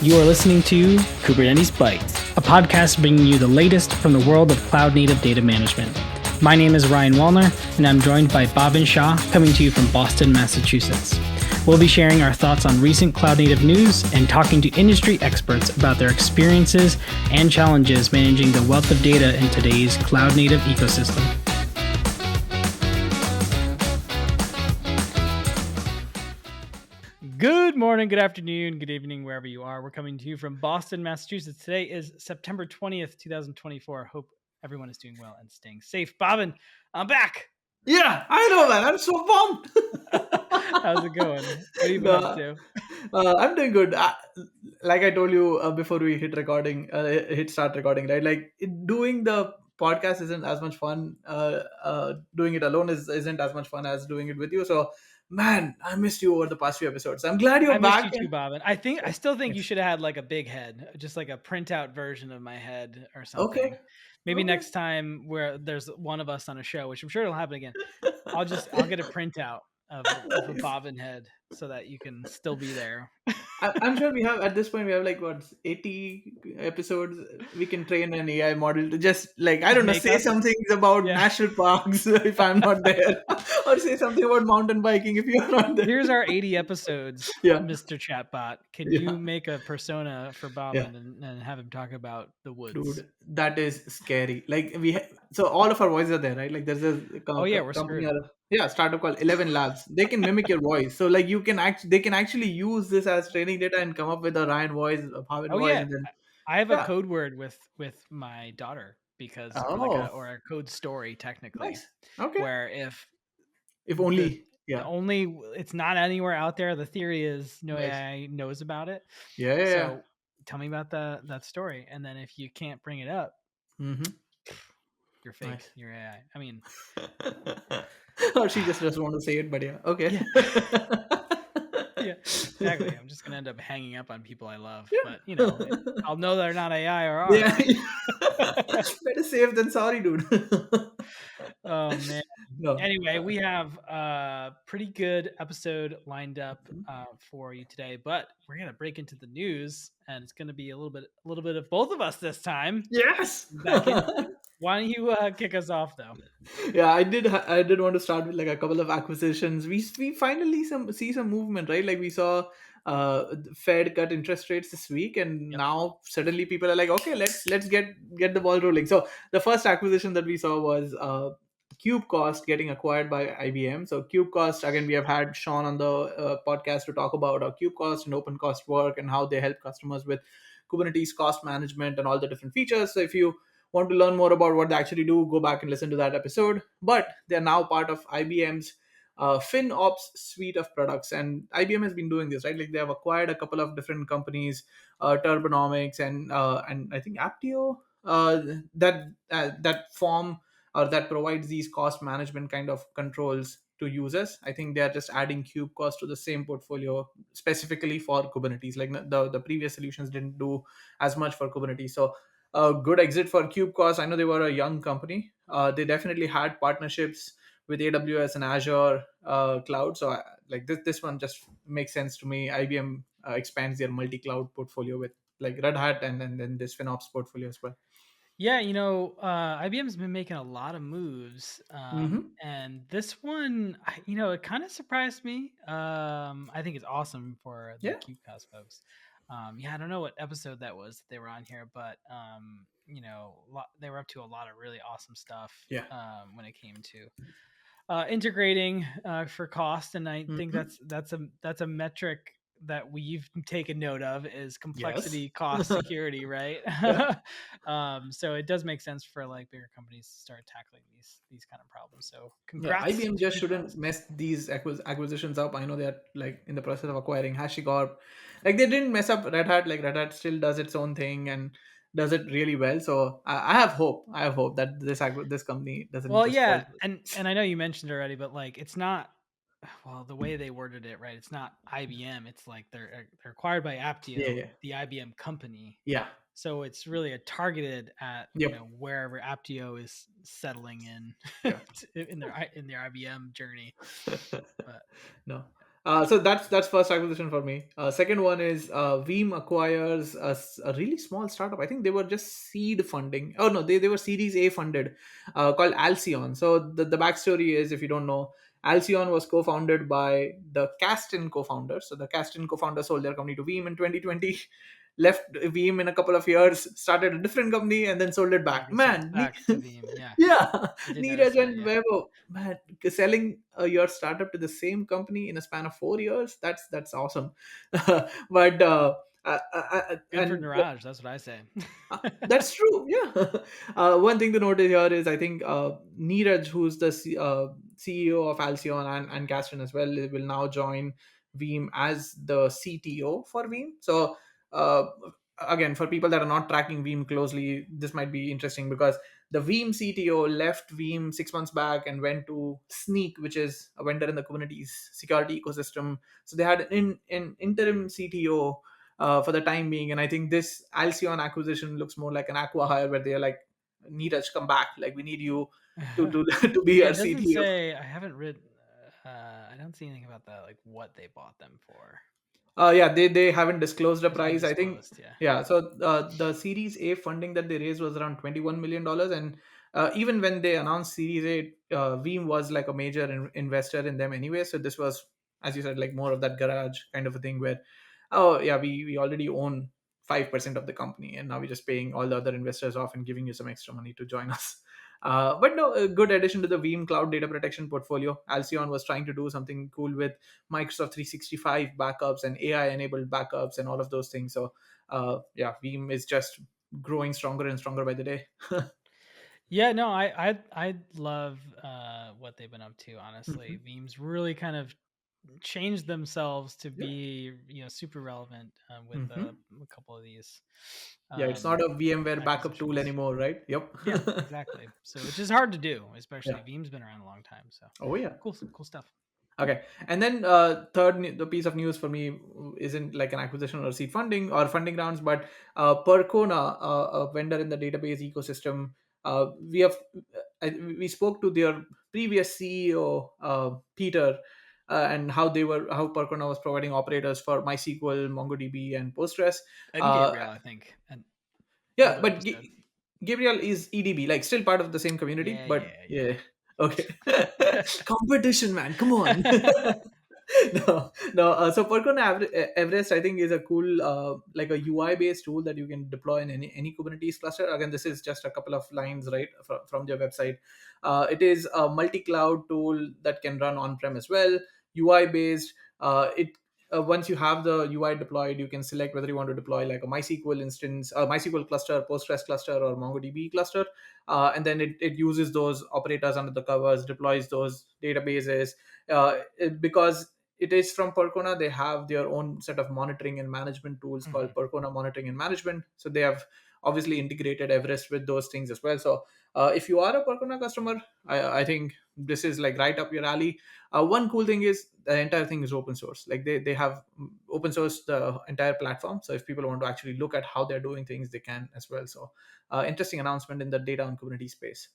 You are listening to Kubernetes Bytes, a podcast bringing you the latest from the world of cloud-native data management. My name is Ryan Wallner, and I'm joined by Bhavin Shah, coming to you from Boston, Massachusetts. We'll be sharing our thoughts on recent cloud-native news and talking to industry experts about their experiences and challenges managing the wealth of data in today's cloud-native ecosystem. Good morning, good afternoon, good evening, wherever you are. We're coming to you from Boston, Massachusetts. Today is September 20th, 2024. Hope everyone is doing well and staying safe. Bhavin, I'm back. Yeah, I know, man. I'm so pumped. How's it going? What have you been up to? I'm doing good. Like I told you before we hit start recording, right? Like doing the podcast isn't as much fun. Doing it alone isn't as much fun as doing it with you. So, man, I missed you over the past few episodes. I'm glad I you're missed you back. too, Bhavin. I still think you Yes. should have had like a big head, just like a printout version of my head or Okay. something. Maybe Okay. next time where there's one of us on a show, which I'm sure it'll happen again, I'll get a printout of a Bhavin head so that you can still be there. I'm sure we have at this point we have like what 80 episodes. We can train an AI model to just like I don't know Make say us. some things about Yeah. national parks if I'm not there, or say something about mountain biking if you're not there. Here's our 80 episodes, Yeah, Mr. Chatbot. Can yeah, you make a persona for yeah, Bhavin and have him talk about the woods? dude, that is scary. Like so all of our voices are there, right? Like there's a Oh yeah, we're company screwed. or startup called 11 Labs. They can mimic your voice, so like they can actually use this as training data and come up with a Ryan voice, a Bhavin Oh voice, yeah, and then I have a yeah. code word with my daughter because or Oh, a code story technically, nice. Okay. where if If the only, yeah, only it's not anywhere out there. The theory is no nice. AI knows about it. Yeah, yeah, yeah. So tell me about that story, and then if you can't bring it up, Mm-hmm. you're fake. Nice. You're AI. I mean, Or she just doesn't want to say it, but yeah, okay. yeah. Yeah, exactly. I'm just gonna end up hanging up on people I love, but Yeah. I'll know they're not AI or are. Yeah. Better safe than sorry, dude. Oh man. No. Anyway, we have a pretty good episode lined up Mhm. for you today, but we're gonna break into the news, and it's gonna be a little bit of both of us this time. Yes. Back into it. Why don't you kick us off though? Yeah, I did want to start with like a couple of acquisitions. We finally see some movement, right? Like we saw the Fed cut interest rates this week, and Yep. now suddenly people are like, okay, let's get the ball rolling. So the first acquisition that we saw was CubeCost getting acquired by IBM. So CubeCost, again, we have had Sean on the podcast to talk about how CubeCost and OpenCost work and how they help customers with Kubernetes cost management and all the different features. So if you want to learn more about what they actually do, go back and listen to that episode. But they're now part of IBM's FinOps suite of products, and IBM has been doing this, right? Like they have acquired a couple of different companies, Turbonomics and I think Aptio, that form or that provides these cost management kind of controls to users. I think they are just adding Cube Cost to the same portfolio specifically for Kubernetes. Like the previous solutions didn't do as much for Kubernetes. So a good exit for CubeCost. I know they were a young company. They definitely had partnerships with AWS and Azure cloud. So like this one just makes sense to me. IBM expands their multi-cloud portfolio with like Red Hat and then this FinOps portfolio as well. Yeah, IBM's been making a lot of moves, Mm-hmm. and this one, it kind of surprised me. I think it's awesome for the Yeah. CubeCast folks. Yeah, I don't know what episode that was that they were on here, but they were up to a lot of really awesome stuff Yeah. when it came to integrating for cost, and I think Mm-hmm. that's a metric that we've taken note of is Yes. complexity, cost, security, right? Yeah. So it does make sense for like bigger companies to start tackling these kind of problems. So Yeah, congrats IBM to just shouldn't CubeCost. mess these acquisitions up. I know they're like in the process of acquiring HashiCorp. Like they didn't mess up Red Hat. Like Red Hat still does its own thing and does it really well. So I have hope. I have hope that this company doesn't Well, just fall. yeah, and I know you mentioned already, but like it's not well the way they worded it, right? It's not IBM. It's like they're acquired by Yeah, Aptio, yeah, the IBM company. yeah. So it's really a targeted at Yep. wherever Aptio is settling in Yeah. in their IBM journey. But No. So that's first acquisition for me. Second one is Veeam acquires a really small startup. I think they were just seed funding. Oh no, they were Series A funded, called Alcyon. So the backstory is, if you don't know, Alcyon was co-founded by the Caston co-founders. So the Caston co-founders sold their company to Veeam in 2020, left Veeam in a couple of years, started a different company, and then sold it And back. they sold it Man, back to Veeam. Yeah, yeah, I did notice Neeraj that. and Yeah. Vaibhav, man, selling your startup to the same company in a span of 4 years, that's awesome. But Good for and Niraj. That's what I say. that's true. Yeah. One thing to note here is, I think Neeraj, who's the CEO of Alcyon and Castron as well, will now join Veeam as the CTO for Veeam. So, uh, again, for people that are not tracking Veeam closely, this might be interesting, because the Veeam CTO left Veeam 6 months back and went to Sneak, which is a vendor in the Kubernetes security ecosystem. So they had an interim CTO for the time being. And I think this Alcyon acquisition looks more like an aqua hire, where they're like, Neeraj, come back. Like, we need you to to be Yeah, our it doesn't CTO. say. I haven't read. I don't see anything about that, like what they bought them for. Yeah, they haven't disclosed the Hasn't been price. I think, disclosed. Yeah. yeah. So the Series A funding that they raised was around $21 million, and even when they announced Series A, Veeam was like a major investor in them anyway. So this was, as you said, like more of that garage kind of a thing, where, oh yeah, we already own 5% of the company, and now we're just paying all the other investors off and giving you some extra money to join us. But no, a good addition to the Veeam cloud data protection portfolio. Alcyon was trying to do something cool with Microsoft 365 backups and AI enabled backups and all of those things. So, yeah, Veeam is just growing stronger and stronger by the day. Yeah, no, I love what they've been up to. Honestly, Mhm. Veeam's really kind of changed themselves to Yeah. be super relevant with Hmm. a couple of these Yeah, it's not a VMware backup tool acquisitions. anymore, right? Yep. Yeah, exactly. So which is hard to do, Yeah. especially Veeam's been around a long time. So Oh, yeah. cool stuff. Okay, and then the piece of news for me isn't like an acquisition or seed funding or funding rounds, but Percona, a vendor in the database ecosystem. We have we spoke to their previous CEO, Peter, and how Percona was providing operators for MySQL, MongoDB, and Postgres. And Uh, Gabriel, I think, and yeah, other but episode. Gabriel is EDB, like still part of the same community, Yeah, but yeah, yeah, okay. yeah. Competition, man, come on. No, no. So Percona Everest, I think, is a cool, like a UI based tool that you can deploy in any Kubernetes cluster. Again, this is just a couple of lines, right, from their website. It is a multi cloud tool that can run on prem as well, UI based. It Once you have the UI deployed, you can select whether you want to deploy like a MySQL instance, MySQL cluster, Postgres cluster, or MongoDB cluster, and then it uses those operators under the covers, deploys those databases. Because it is from Percona, they have their own set of monitoring and management tools called Mhm. Percona Monitoring and Management. So they have obviously integrated Everest with those things as well. So if you are a Percona customer, I think this is like right up your alley. One cool thing is the entire thing is open source. Like they have open source the entire platform. So if people want to actually look at how they're doing things, they can as well. So interesting announcement in the data on Kubernetes space.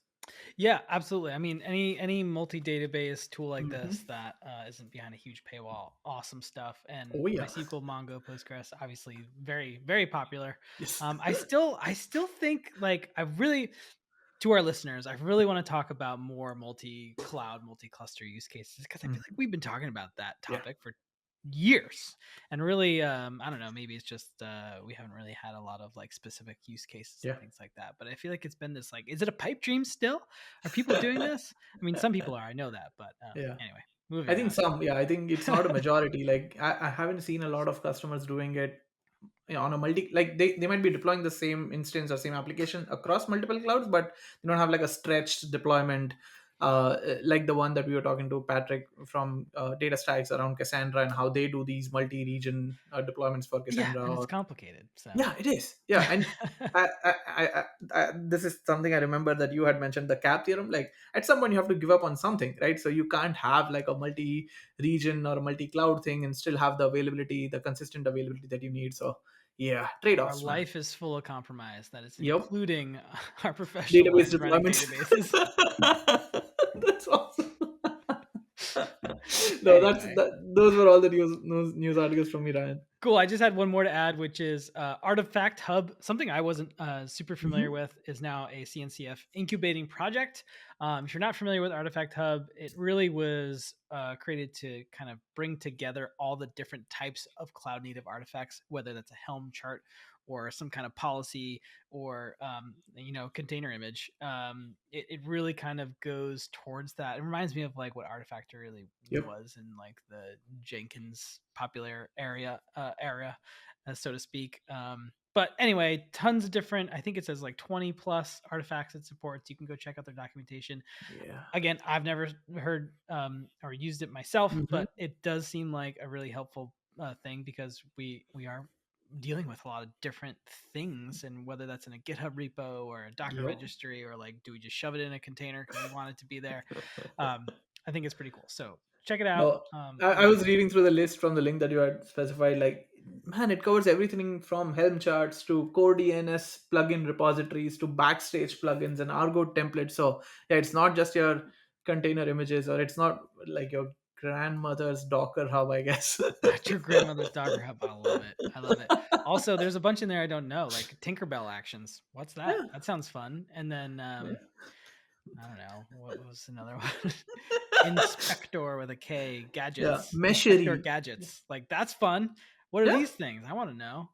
Yeah, absolutely. I mean, any multi-database tool like Hmm. this that isn't behind a huge paywall, awesome stuff. And Oh yeah. MySQL, Mongo, Postgres, obviously very popular. Yes. I still think like I really to our listeners, I really want to talk about more multi-cloud, multi-cluster use cases because I feel like Mhm. we've been talking about that Yeah. topic for years, and really, I don't know, maybe it's just we haven't really had a lot of like specific use cases and Yeah. things like that. But I feel like it's been this like, is it a pipe dream still? Are people doing this? I mean, some people are, I know that, but Yeah. anyway, I moving think on. some, yeah, I think it's not a majority. Like I haven't seen a lot of customers doing it, on a multi, like they might be deploying the same instance or same application across multiple clouds, but they don't have like a stretched deployment, like the one that we were talking to Patrick from Data Stacks around Cassandra, and how they do these multi-region deployments for Yeah, Cassandra. and it's Or complicated. So yeah, it is. Yeah, and this is something I remember that you had mentioned, the cap theorem. Like at some point, you have to give up on something, right? So you can't have like a multi-region or a multi-cloud thing and still have the availability, the consistent availability that you need. So yeah, our trade-offs, man. life is full of compromise. That is Yep, including our professional database lives running deployments. databases. That's awesome. No, Anyway. those were all the news articles from me, Ryan. Cool. I just had one more to add, which is Artifact Hub. Something I wasn't super familiar Mm-hmm. with is now a CNCF incubating project. If you're not familiar with Artifact Hub, it really was created to kind of bring together all the different types of cloud native artifacts, whether that's a Helm chart or some kind of policy or container image. It really kind of goes towards that. It reminds me of like what Artifactor really Yep. was in like the Jenkins popular area, so to speak. But anyway, tons of different. I think it says like 20 plus artifacts it supports. You can go check out their documentation. Yeah. Again, I've never heard or used it myself, Mm-hmm. but it does seem like a really helpful thing because we are dealing with a lot of different things, and whether that's in a GitHub repo or a Docker Yep. registry, or like, do we just shove it in a container because we want it to be there? I think it's pretty cool. So check it out. No, I was reading through the list from the link that you had specified. Like, man, it covers everything from Helm charts to core DNS plugin repositories to backstage plugins and Argo templates. So yeah, it's not just your container images, or it's not like your grandmother's Docker hub, I guess. Not your grandmother's Dagger hub. I love it. I love it. Also, there's a bunch in there I don't know, like Tinkerbell actions. What's that? Yeah. That sounds fun. And then Yeah. I don't know, what was another one? Inspector with a K, Yeah. gadgets. Inspector Meshery. gadgets. Like, that's fun. What are Yeah. these things? I want to know.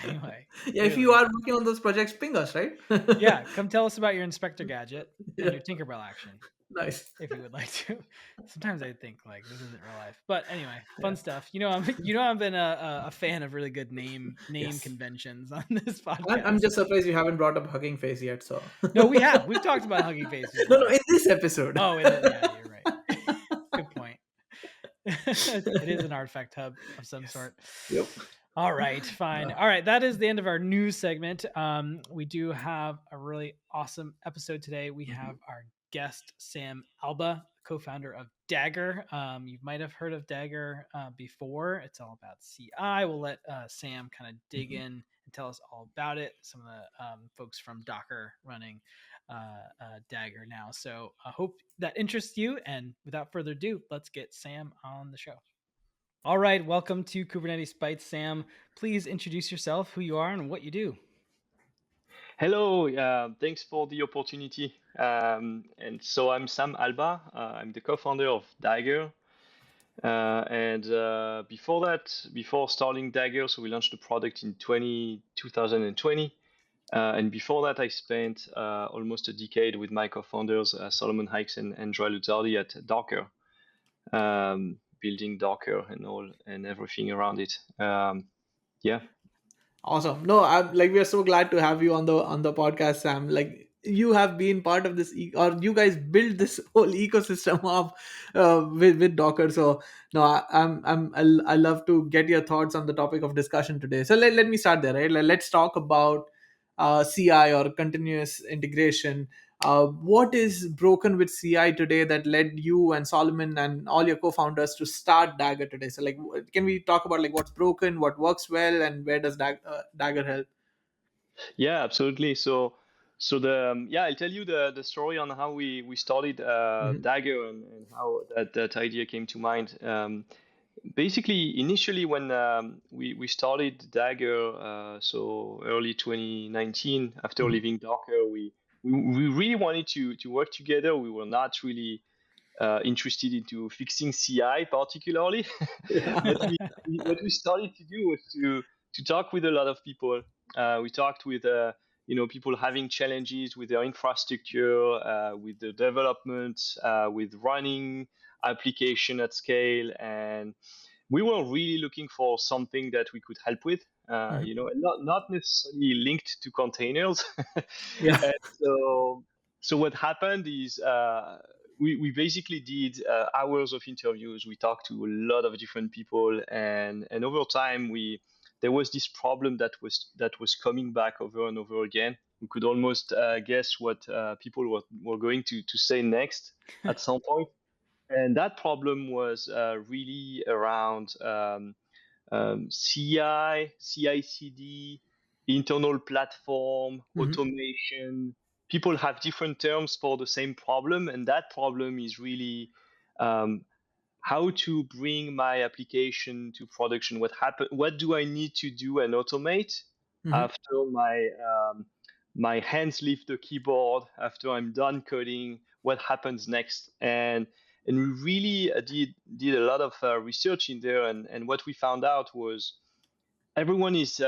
Anyway, Yeah, if you clearly. are working on those projects, ping us, right? Yeah, come tell us about your Inspector gadget and Yeah. your Tinkerbell action, Nice. if you would like to. Sometimes I think like this isn't real life, but anyway, fun Yeah. stuff. I've been a fan of really good name Yes. conventions on this I'm podcast. just surprised you haven't brought up Hugging Face yet. So No, we've talked about Hugging Face no, no, before. in this episode. Oh, yeah, you're right. Good point. It is an artifact hub of some Yes. sort. Yep. All right, fine. Uh, All right, that is the end of our news segment. We do have a really awesome episode today. We have our guest, Sam Alba, co-founder of Dagger. You might have heard of Dagger before. It's all about CI. We'll let Sam kind of dig in and tell us all about it. Some of the folks from Docker running Dagger now. So I hope that interests you. And without further ado, let's get Sam on the show. All right, welcome to Kubernetes Bytes, Sam. Please introduce yourself, who you are, and what you do. Hello, thanks for the opportunity. And so I'm Sam Alba. I'm the co-founder of Dagger. And before starting Dagger, so we launched the product in 2020. And before that, I spent almost a decade with my co-founders, Solomon Hikes and Joel Luzzardi at Docker, building Docker and everything around it. Yeah. Awesome. No, I'm like, we are so glad to have you on the podcast, Sam. Like, you have been part of this, or you guys built this whole ecosystem of with Docker. So no, I love to get your thoughts on the topic of discussion today. So let me start there, right? Let's talk about CI, or continuous integration. What is broken with CI today that led you and Solomon and all your co-founders to start Dagger today? So, like, can we talk about like what's broken, what works well, and where does Dagger help? Yeah, absolutely. So I'll tell you the story on how we started Mhm. Dagger and how that idea came to mind. Basically, initially when we started Dagger, so early 2019, after Mhm. leaving Docker, we really wanted to work together. We were not really interested into fixing CI particularly. Yeah. But what we started to do was to talk with a lot of people. We talked with people having challenges with their infrastructure, with the development, with running application at scale, and we were really looking for something that we could help with. Mhm. And not necessarily linked to containers. Yeah. And so what happened is we basically did hours of interviews. We talked to a lot of different people, and over time there was this problem that was coming back over and over again. We could almost guess what people were going to say next at some point, and that problem was really around CI, CI/CD, internal platform, Mhm. automation. People have different terms for the same problem, and that problem is really how to bring my application to production. What do I need to do and automate Mm-hmm. after my hands leave the keyboard, after I'm done coding? What happens next? And we really did a lot of research in there, and what we found out was everyone is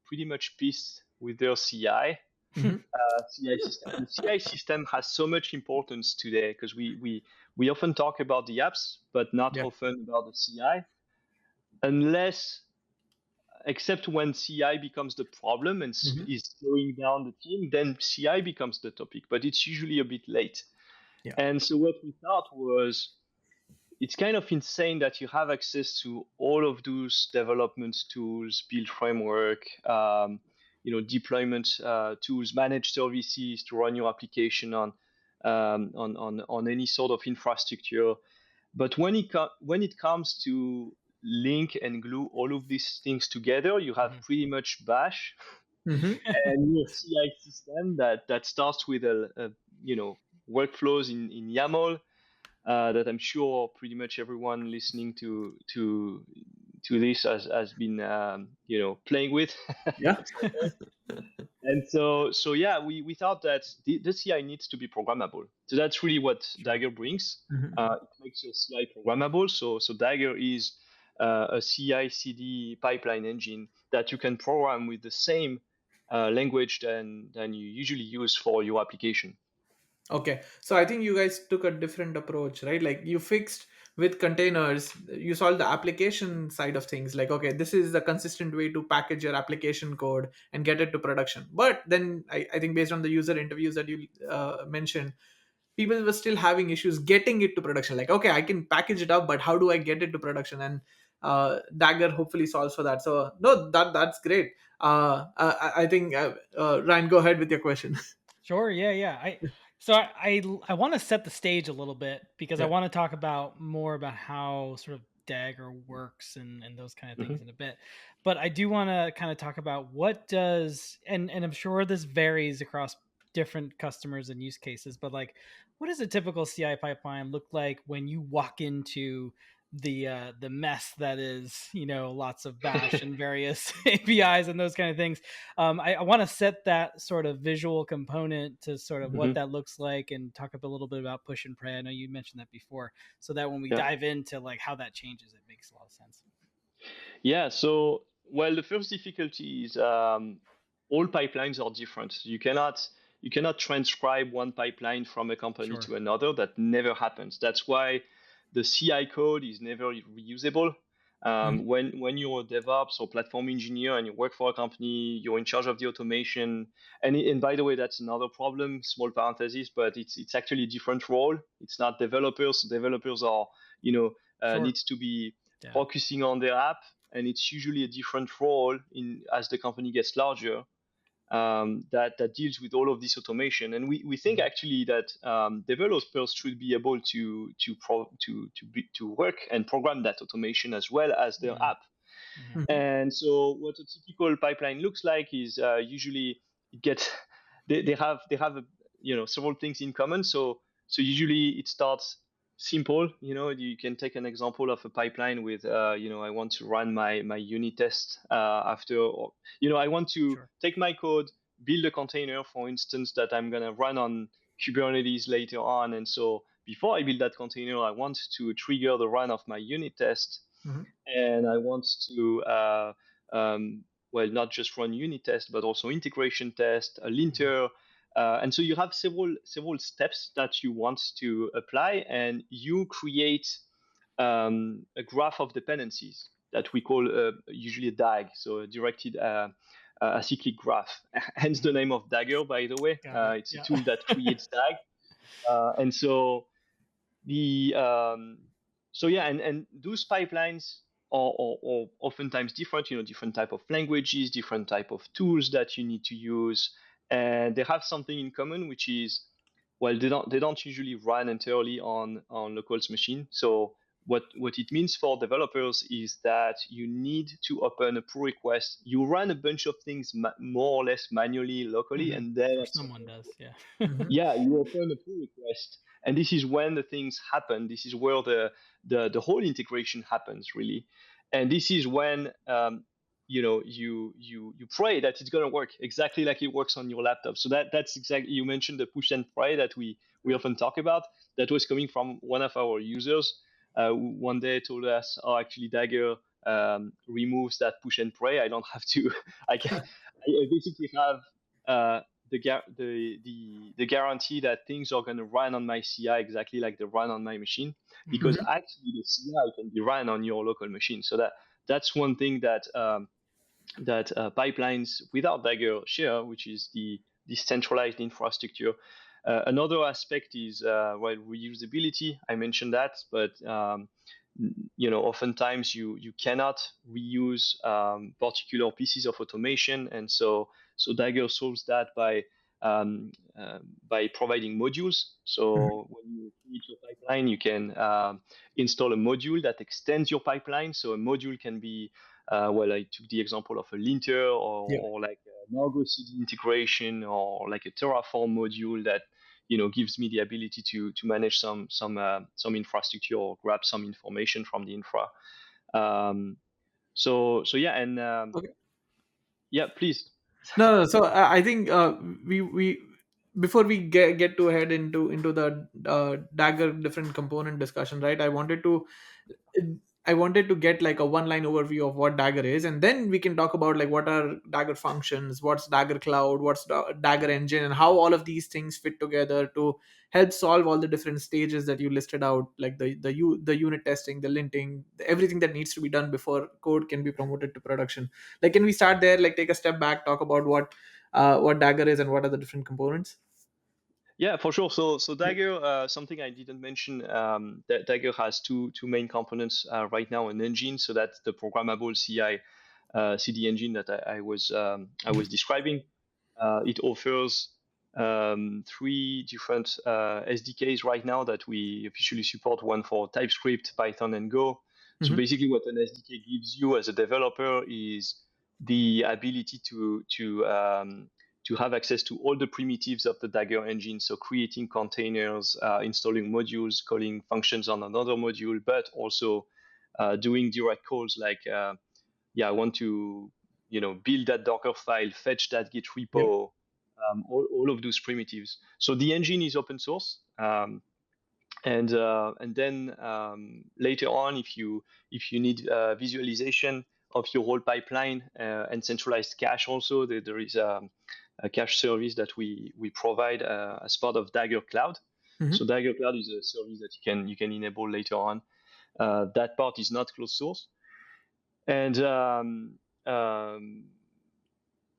pretty much pissed with their Mm-hmm. CI system. The CI system has so much importance today because we often talk about the apps, but not Yeah. often about the CI, unless except when CI becomes the problem and Mm-hmm. is slowing down the team, then CI becomes the topic, but it's usually a bit late. Yeah. And so what we thought was it's kind of insane that you have access to all of those development tools, build framework, deployment tools, managed services to run your application on any sort of infrastructure. But when it comes to link and glue all of these things together, you have pretty much Bash Mm-hmm. and your CI system that starts with workflows in YAML that I'm sure pretty much everyone listening to this has been playing with Yeah. at some point. And so yeah, we thought that the CI needs to be programmable. So that's really what Dagger brings. Mm-hmm. It makes your CI programmable. So Dagger is a CI/CD pipeline engine that you can program with the same language than you usually use for your application. Okay, so I think you guys took a different approach, right? Like you fixed with containers, you solved the application side of things. Like, okay, this is the consistent way to package your application code and get it to production. But then I think based on the user interviews that you mentioned, people were still having issues getting it to production. Like, okay, I can package it up, but how do I get it to production? And Dagger hopefully solves for that. So no, that's great. I think Ryan, go ahead with your question. Sure. Yeah. Yeah. I want to set the stage a little bit because I Yeah. want to talk about more about how sort of Dagger works and those kind of Mm-hmm. things in a bit. But I do want to kind of talk about what does and I'm sure this varies across different customers and use cases, but like what does a typical CI pipeline look like when you walk into the mess that is lots of bash and various APIs and those kind of things. I want to set that sort of visual component to sort of what Mm-hmm. that looks like and talk a little bit about push and pray. I know you mentioned that before, so that when we Yeah. dive into like how that changes, it makes a lot of sense. Yeah, so well, the first difficulty is all pipelines are different. You cannot transcribe one pipeline from a company Sure. to another. That never happens. That's why the CI code is never reusable. Mhm. When you're a DevOps or platform engineer and you work for a company, you're in charge of the automation. And by the way, that's another problem. Small parenthesis, but it's actually a different role. It's not developers. Developers are Sure. needs to be Yeah. focusing on their app, and it's usually a different role in as the company gets larger that deals with all of this automation. And we think actually that developers should be able to work and program that automation as well as their Mhm. app. Mhm. And so what a typical pipeline looks like is usually it gets they have several things in common. So usually it starts simple. You can take an example of a pipeline with I want to run my unit test after, or I want to Sure. take my code, build a container, for instance, that I'm gonna run on Kubernetes later on. And so before I build that container, I want to trigger the run of my unit test, Mhm. and I want to not just run unit test, but also integration test, a linter, and so you have several steps that you want to apply, and you create a graph of dependencies that we call usually a DAG, so a directed acyclic graph. Hence the name of Dagger, by the way. Got it. It's a Yeah. tool that creates DAG, and the so yeah, and those pipelines are oftentimes different, different type of languages, different type of tools that you need to use, and they have something in common, which is, well, they don't usually run entirely on localhost machine. So what it means for developers is that you need to open a pull request. You run a bunch of things more or less manually locally, Mhm. and then Or at some someone point does. Yeah. Mhm. yeah, you open a pull request, And this is when the things happen. This is where the whole integration happens, really. And this is when you pray that it's going to work exactly like it works on your laptop. So that's exactly, you mentioned the push and pray that we often talk about. That was coming from one of our users, who one day told us, oh, actually Dagger removes that push and pray. I don't have to. I basically have the guarantee that things are going to run on my CI exactly like they run on my machine, because Mhm. actually the CI can be run on your local machine. So that's one thing that pipelines without Dagger share, which is the decentralized infrastructure. Another aspect is reusability. I mentioned that, but oftentimes you cannot reuse particular pieces of automation, and so Dagger solves that by providing modules. Mhm. So when you create your pipeline, you can install a module that extends your pipeline. So a module can be, I took the example of a linter, Yeah. or like an Argo CD integration, or like a Terraform module that gives me the ability to manage some infrastructure or grab some information from the infra. So yeah, and Okay. yeah, please. No, no. So I think we before we get to head into the Dagger different component discussion, right? I wanted to get like a one line overview of what Dagger is, and then we can talk about like what are Dagger functions, what's Dagger Cloud, what's Dagger Engine, and how all of these things fit together to help solve all the different stages that you listed out, like the unit testing, the linting, everything that needs to be done before code can be promoted to production. Like, can we start there? Like, take a step back, talk about what Dagger is and what are the different components. Yeah, for sure. So Dagger, something I didn't mention, that Dagger has two main components right now: an engine, so that's the programmable CI CD engine that I was describing. It offers three different SDKs right now that we officially support: one for TypeScript, Python, and Go. So Hmm. basically, what an SDK gives you as a developer is the ability to have access to all the primitives of the Dagger engine. So creating containers, installing modules, calling functions on another module, but also doing direct calls like, I want to, build that Docker file, fetch that Git Yeah. repo, all of those primitives. So the engine is open source. And then later on, if you need visualization of your whole pipeline, and centralized cache also, there is a cache service that we provide as part of Dagger Cloud. Hmm. So Dagger Cloud is a service that you can enable later on. That part is not closed source. And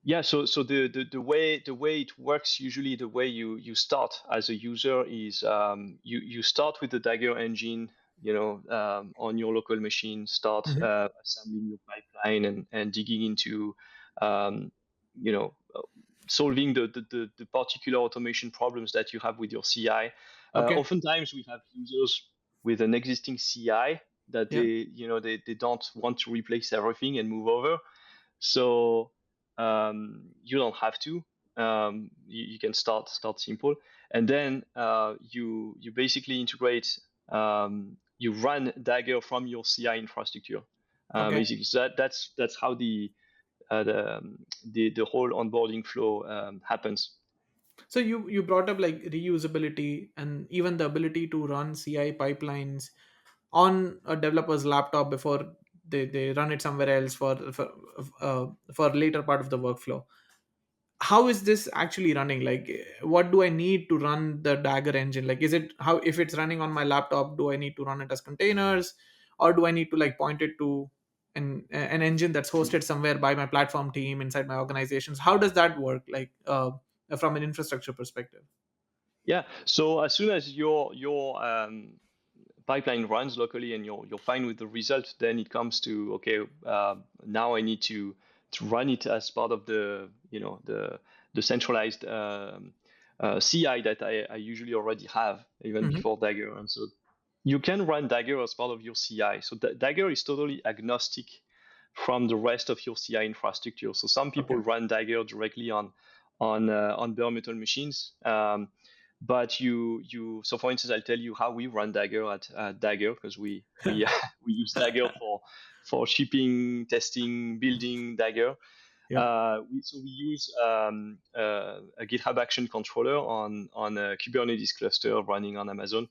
yeah, so the way it works, usually the way you start as a user is, you start with the Dagger engine, on your local machine, start Hmm. assembling your pipeline, and digging into, um, you know uh, solving the particular automation problems that you have with your CI. Okay. Oftentimes we have users with an existing CI that Yeah. they don't want to replace everything and move over. So you don't have to. You can start simple, and then you basically integrate. You run Dagger from your CI infrastructure. Okay. Basically, so that's how the whole onboarding flow happens. So you brought up like reusability and even the ability to run CI pipelines on a developer's laptop before they run it somewhere else for later part of the workflow. How is this actually running? Like, what do I need to run the Dagger engine? Like, is it how, if it's running on my laptop, do I need to run it as containers, or do I need to like point it to an engine that's hosted somewhere by my platform team inside my organizations? How does that work, like from an infrastructure perspective? Yeah. So as soon as your pipeline runs locally and you're fine with the result, then it comes to, okay, now I need to run it as part of the centralized CI that I usually already have even Hmm. before Dagger. And so you can run Dagger as part of your CI. So Dagger is totally agnostic from the rest of your CI infrastructure. So some people Okay. run Dagger directly on bare metal machines. But so for instance, I'll tell you how we run Dagger at Dagger, because we we use Dagger for shipping, testing, building Dagger. Yeah. We use a GitHub Action Controller on a Kubernetes cluster running on Amazon.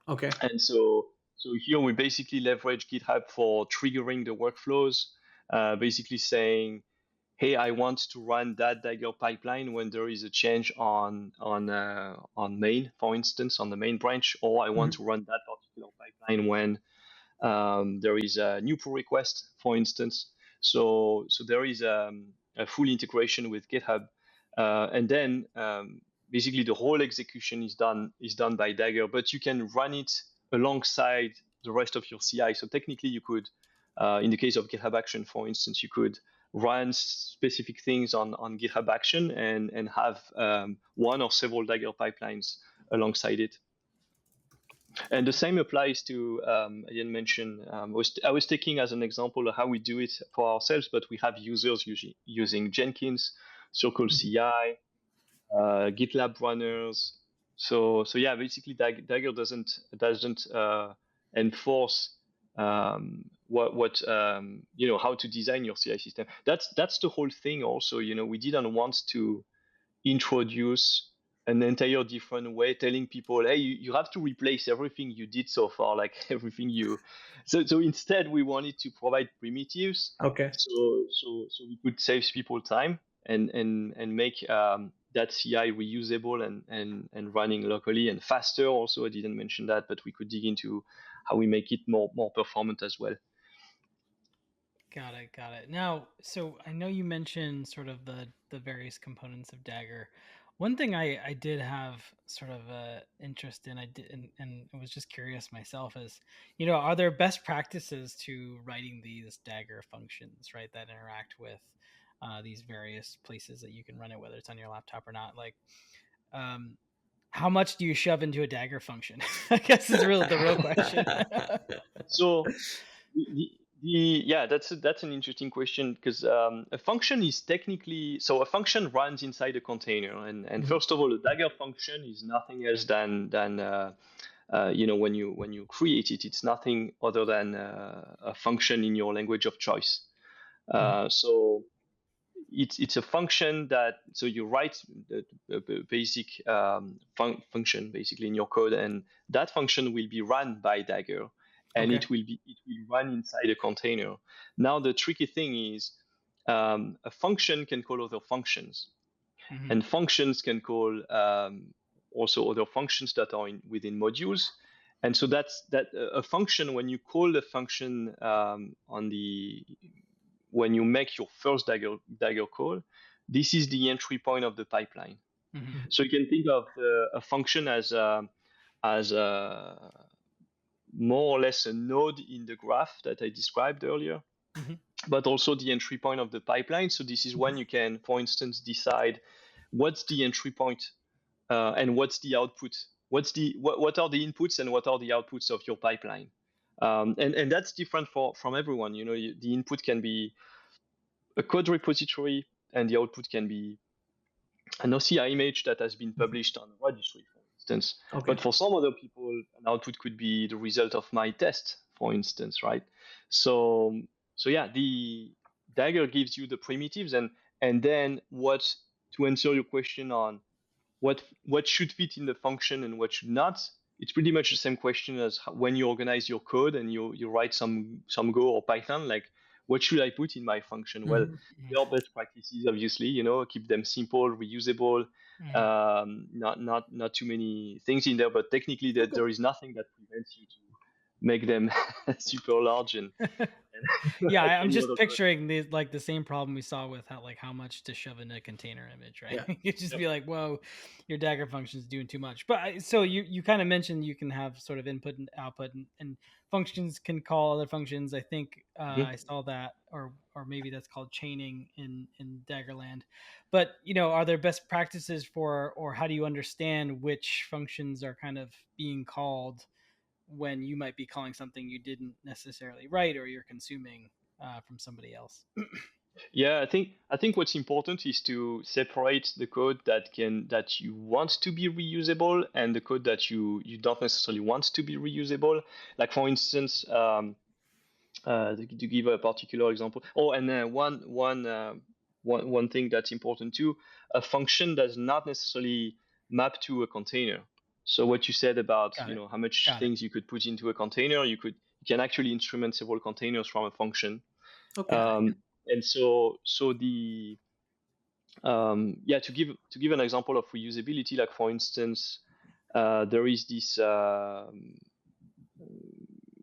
Okay. And so here we basically leverage GitHub for triggering the workflows, basically saying, hey, I want to run that Dagger pipeline when there is a change on main, for instance, on the main branch, or I want to run that particular pipeline when there is a new pull request, for instance. So there is a full integration with GitHub, and then basically the whole execution is done by Dagger, but you can run it alongside the rest of your CI. So technically, you could, in the case of GitHub Action, for instance, you could run specific things on GitHub Action and have one or several Dagger pipelines alongside it. And the same applies to, I didn't mention, I was taking as an example how we do it for ourselves, but we have users using Jenkins, Circle CI, GitLab runners. So yeah, basically Dagger doesn't enforce what how to design your CI system. That's the whole thing. Also, we didn't want to introduce an entire different way, telling people, hey, you have to replace everything you did so far, like everything you. So instead, we wanted to provide primitives, Okay. so we could save people time and make that CI reusable and running locally and faster. Also, I didn't mention that, but we could dig into how we make it more performant as well. Got it. Now, so I know you mentioned sort of the various components of Dagger. One thing I did have sort of a interest in, I did, and I was just curious myself, is, are there best practices to writing these Dagger functions, right, that interact with these various places that you can run it, whether it's on your laptop or not? Like, how much do you shove into a Dagger function? I guess is really the real question. So yeah, that's an interesting question, because a function is technically, so a function runs inside a container, and first of all, a Dagger function is nothing else than when you create it, it's nothing other than a function in your language of choice. So it's a function that, so you write the basic function basically in your code, and that function will be run by Dagger, and Okay. it will run inside a container. Now the tricky thing is, a function can call other functions, and functions can call also other functions that are within modules. And so that's a function, when you call the function when you make your first Dagger call, this is the entry point of the pipeline. So you can think of a function as more or less a node in the graph that I described earlier, but also the entry point of the pipeline. So this is when you can, for instance, decide what's the entry point and what's the output. What are the inputs and what are the outputs of your pipeline? And that's different from everyone. The input can be a code repository, and the output can be an OCR image that has been published on a registry, for instance. Okay. But for some other people, an output could be the result of my test, for instance, right? So yeah, the Dagger gives you the primitives, and then to answer your question on what should fit in the function and what should not, it's pretty much the same question as when you organize your code and you write some Go or Python, like, what should I put in my function? Well, there are best practices, obviously, keep them simple, reusable, not too many things in there, but technically there is nothing that prevents you to make them super large and yeah, I'm just picturing the same problem we saw with how much to shove in a container image, right? Yeah. You'd just be like, whoa, your Dagger function is doing too much. But so you kind of mentioned you can have sort of input and output, and functions can call other functions. I think I saw that, or maybe that's called chaining in Daggerland. But are there best practices for, or how do you understand which functions are kind of being called when you might be calling something you didn't necessarily write, or you're consuming from somebody else? Yeah, I think what's important is to separate the code that you want to be reusable and the code that you don't necessarily want to be reusable. Like for instance, to give a particular example. Oh, and one thing that's important too, a function does not necessarily map to a container. So what you said about Got it. how much Got it. things you could put into a container, you can actually instrument several containers from a function. Okay. And so the yeah, to give an example of reusability, like for instance, there is this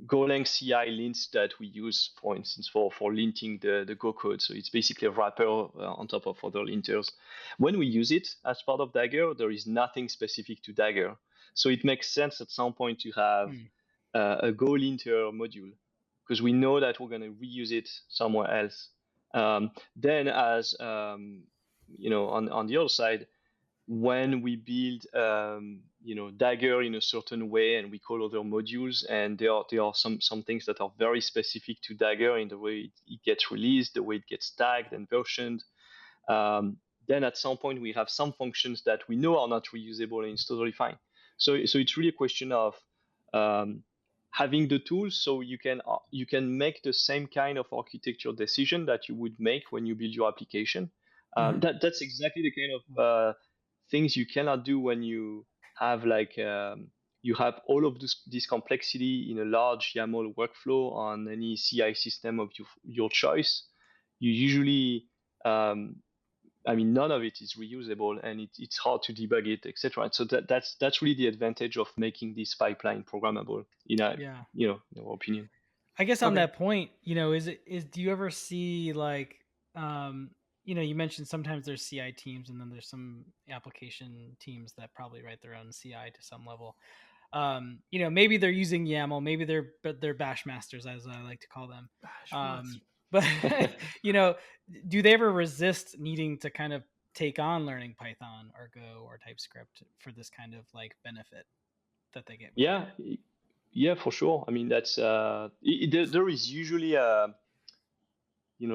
Golang CI lints that we use, for instance, for linting the Go code. So it's basically a wrapper on top of other linters. When we use it as part of Dagger, there is nothing specific to Dagger. So it makes sense at some point to have Hmm. a Go linter module because we know that we're going to reuse it somewhere else. Then, as on the other side, when we build Dagger in a certain way and we call other modules, and there are some things that are very specific to Dagger in the way it gets released, the way it gets tagged and versioned. Then at some point we have some functions that we know are not reusable, and it's totally fine. So it's really a question of um, having the tools so you can make the same kind of architecture decision that you would make when you build your application. Mhm. That's exactly the kind of things you cannot do when you have you have all of this complexity in a large YAML workflow on any CI system of your choice. You usually none of it is reusable, and it's hard to debug it, etc. So that's really the advantage of making this pipeline programmable, Yeah. in our opinion. I guess on Okay. that point, do you ever see like um you mentioned sometimes there's CI teams and then there's some application teams that probably write their own CI to some level. Maybe they're using YAML, maybe they're bash masters, as I like to call them. Bash master. But you know, do they ever resist needing to kind of take on learning Python or Go or TypeScript for this kind of like benefit that they get with Yeah, Dagger? yeah, for sure. I mean, that's there is usually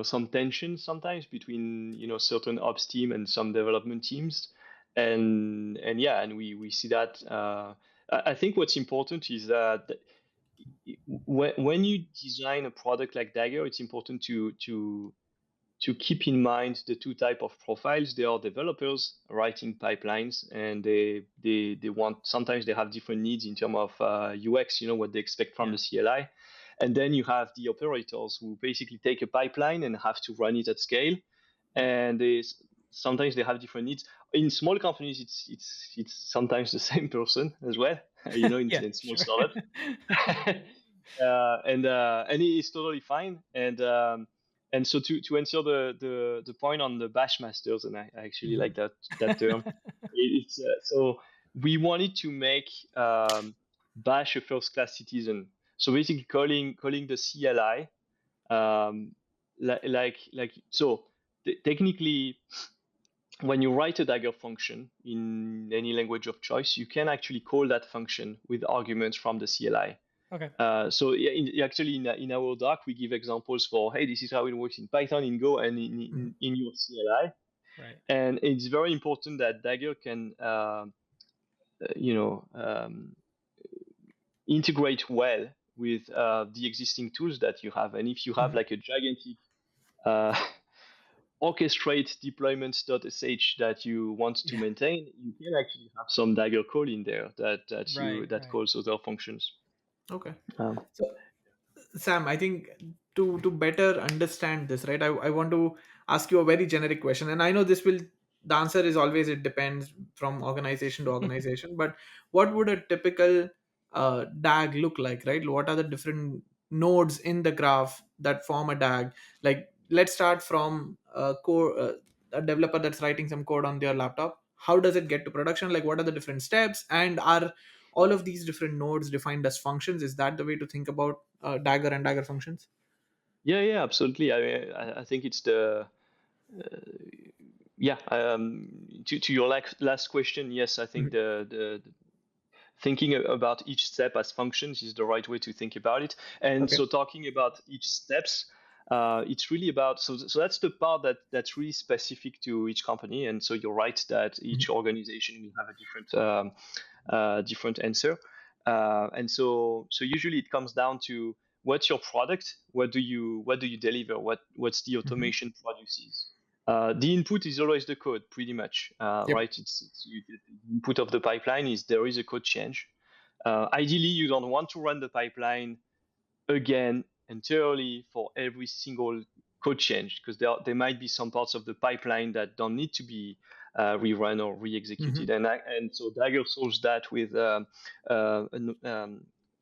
some tension sometimes between certain ops team and some development teams, and yeah, and we see that. I think what's important is that when you design a product like Dagger, it's important to keep in mind the two type of profiles. They are developers writing pipelines, and they want, sometimes they have different needs in terms of UX, what they expect from the CLI. And then you have the operators who basically take a pipeline and have to run it at scale, Yeah. and sometimes they have different needs. In small companies, it's sometimes the same person as well, Yeah, in small sure. startups. And it is totally fine. And so to answer the point on the bash masters, and I actually Mhm. like that term. It's so we wanted to make bash a first class citizen. So basically calling the CLI so technically, when you write a Dagger function in any language of choice, you can actually call that function with arguments from the CLI. Okay. So yeah, actually in our doc, we give examples for, hey, this is how it works in Python, in Go, and Mhm. in your CLI. Right. And it's very important that Dagger can, you know, integrate well with the existing tools that you have. And if you have Mhm. like a gigantic uh, orchestrate deployments.sh that you want to Yeah. maintain, you can actually have some Dagger call in there Right. that Right. calls other functions. Okay. Um, So Sam, I think to better understand this, right? I want to ask you a very generic question, and I know the answer is always it depends from organization to organization. But what would a typical DAG look like, right? What are the different nodes in the graph that form a DAG? Like, let's start from a developer that's writing some code on their laptop. How does it get to production? Like, what are the different steps, and are all of these different nodes defined as functions? Is that the way to think about Dagger and Dagger functions? yeah, absolutely. I mean, I think it's the yeah. To your last question, yes, I think Mhm. the thinking about each step as functions is the right way to think about it. And Okay. so talking about each steps, It's really about so that's the part that's really specific to each company. And so you're right that each organization will have a different answer. And so usually it comes down to what's your product, what do you deliver, what's the automation produces. The input is always the code, pretty much, Yep. right? The input of the pipeline is there is a code change. Ideally, you don't want to run the pipeline again entirely for every single code change, because there might be some parts of the pipeline that don't need to be rerun or re-executed. And so Dagger solves that uh,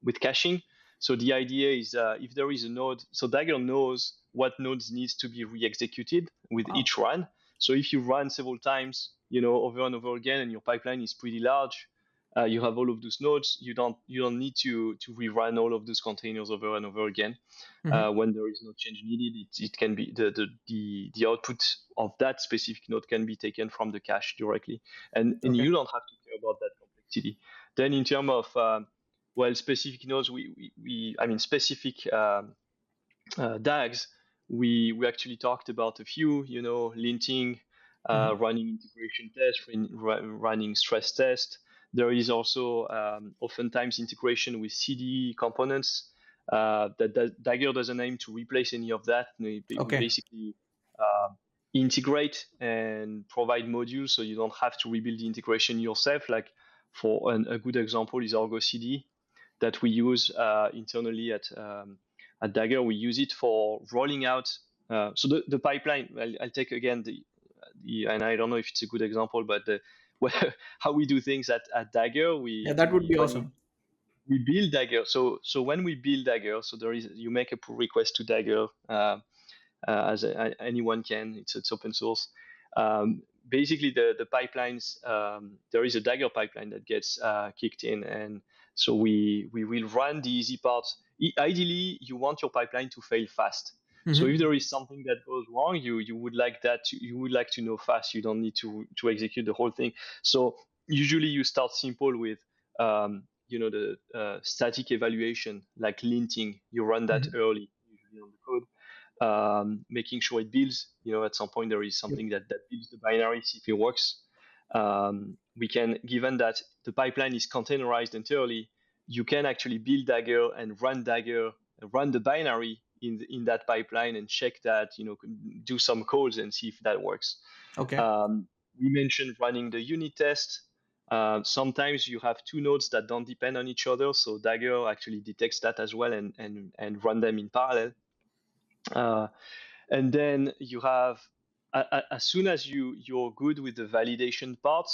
with caching. So the idea is if there is a node, so Dagger knows what nodes needs to be re-executed with Wow. each run. So if you run several times, over and over again, and your pipeline is pretty large, you have all of those nodes. You don't need to rerun all of those containers over and over again. When there is no change needed, it can be the output of that specific node can be taken from the cache directly, and Okay. you don't have to care about that complexity. Then in terms of specific nodes, I mean specific DAGs, we actually talked about a few, linting, running integration tests, running stress test. There is also oftentimes integration with CDE components. That Dagger doesn't aim to replace any of that. We Okay. basically integrate and provide modules, so you don't have to rebuild the integration yourself. Like a good example is Argo CD that we use internally at Dagger. We use it for rolling out. So the pipeline. I'll take again and I don't know if it's a good example, but how we do things at Dagger. Yeah, that would be awesome. We build Dagger. So when we build Dagger, so you make a pull request to Dagger, anyone can. It's open source. Basically, the pipelines. There is a Dagger pipeline that gets kicked in, and so we will run the easy part. Ideally, you want your pipeline to fail fast. So if there is something that goes wrong, you would like to know fast. You don't need to execute the whole thing. So usually you start simple with the static evaluation, like linting. You run that early, usually on the code, making sure it builds. At some point there is something that builds the binary, see if it works. Given that the pipeline is containerized entirely, you can actually build Dagger and run the binary in that pipeline and check that, do some codes and see if that works. Okay. We mentioned running the unit test. Sometimes you have two nodes that don't depend on each other, so Dagger actually detects that as well and run them in parallel. And then you have, as soon as you're good with the validation part,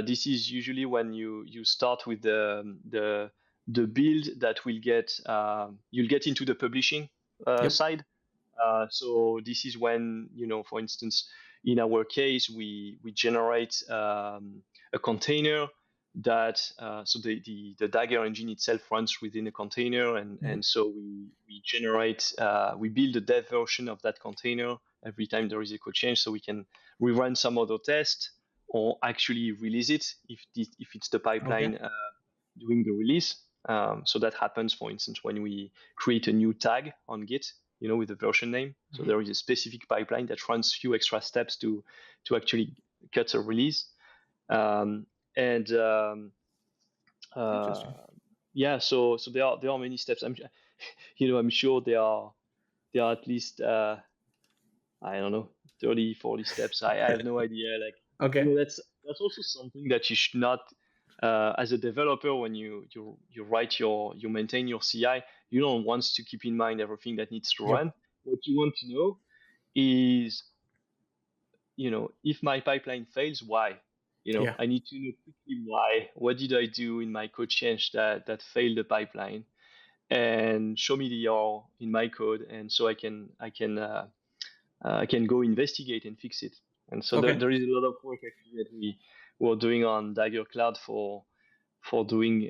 this is usually when you start with the build that you'll get into the publishing side. So this is when, for instance, in our case, we generate a container that so the Dagger engine itself runs within a container, and so we build a dev version of that container every time there is a code change, so we can rerun some other test or actually release it if it's the pipeline doing the release. So that happens, for instance, when we create a new tag on Git, with a version name. So there is a specific pipeline that runs few extra steps to actually cut a release. Interesting. Yeah, so there are many steps. I'm sure there are at least I don't know, 30, 40 steps. I have no idea. Like, Okay. that's also something that you should not, as a developer, when you maintain your CI, you don't want to keep in mind everything that needs to run. What you want to know is, if my pipeline fails, why? I need to know quickly why. What did I do in my code change that failed the pipeline? And show me the error in my code, and so I can go investigate and fix it. And so there is a lot of work actually that we were doing on Dagger Cloud for doing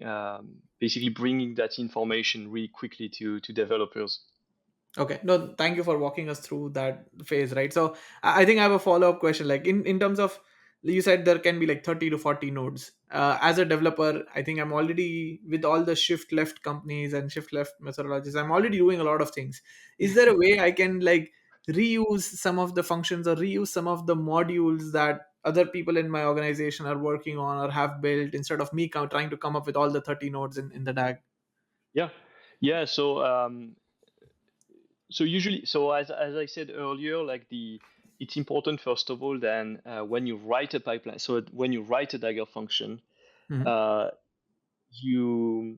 basically bringing that information really quickly to developers. Okay. No, thank you for walking us through that phase, right? So I think I have a follow-up question. Like in terms of you said there can be like 30 to 40 nodes. As a developer, I think I'm already, with all the shift left companies and shift left methodologies, I'm already doing a lot of things. Is there a way I can like reuse some of the functions or reuse some of the modules that other people in my organization are working on or have built, instead of me trying to come up with all the 30 nodes in the DAG? Yeah, yeah. So usually, so as I said earlier, like it's important first of all then when you write a pipeline. So when you write a Dagger function, Hmm. uh, you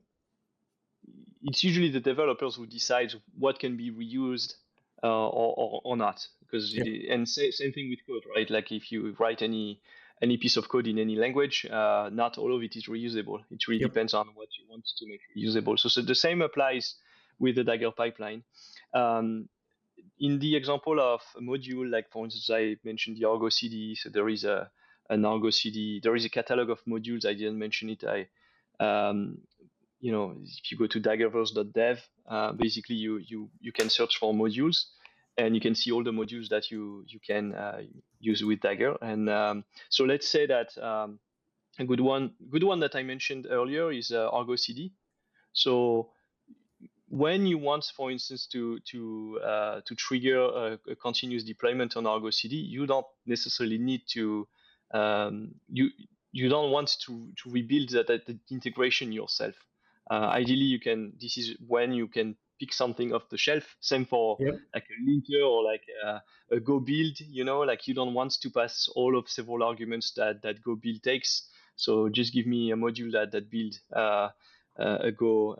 it's usually the developers who decide what can be reused or not. Because Yep. same thing with code, right? Like if you write any piece of code in any language, not all of it is reusable. It really Yep. depends on what you want to make reusable. So the same applies with the Dagger pipeline. Um, in the example of a module, like for instance, I mentioned the Argo CD. So there is an Argo CD. There is a catalog of modules. I didn't mention it. Um, if you go to daggerverse.dev, basically you can search for modules, and you can see all the modules that you can use with Dagger. And so let's say that a good one that I mentioned earlier is Argo CD. So when you want, for instance, to trigger a continuous deployment on Argo CD, you don't necessarily need to you don't want to rebuild that integration yourself. Ideally, you can. This is when you can pick something off the shelf. Same for Yep. like a linker or like a Go build. Like you don't want to pass all of several arguments that Go build takes. So just give me a module that build a Go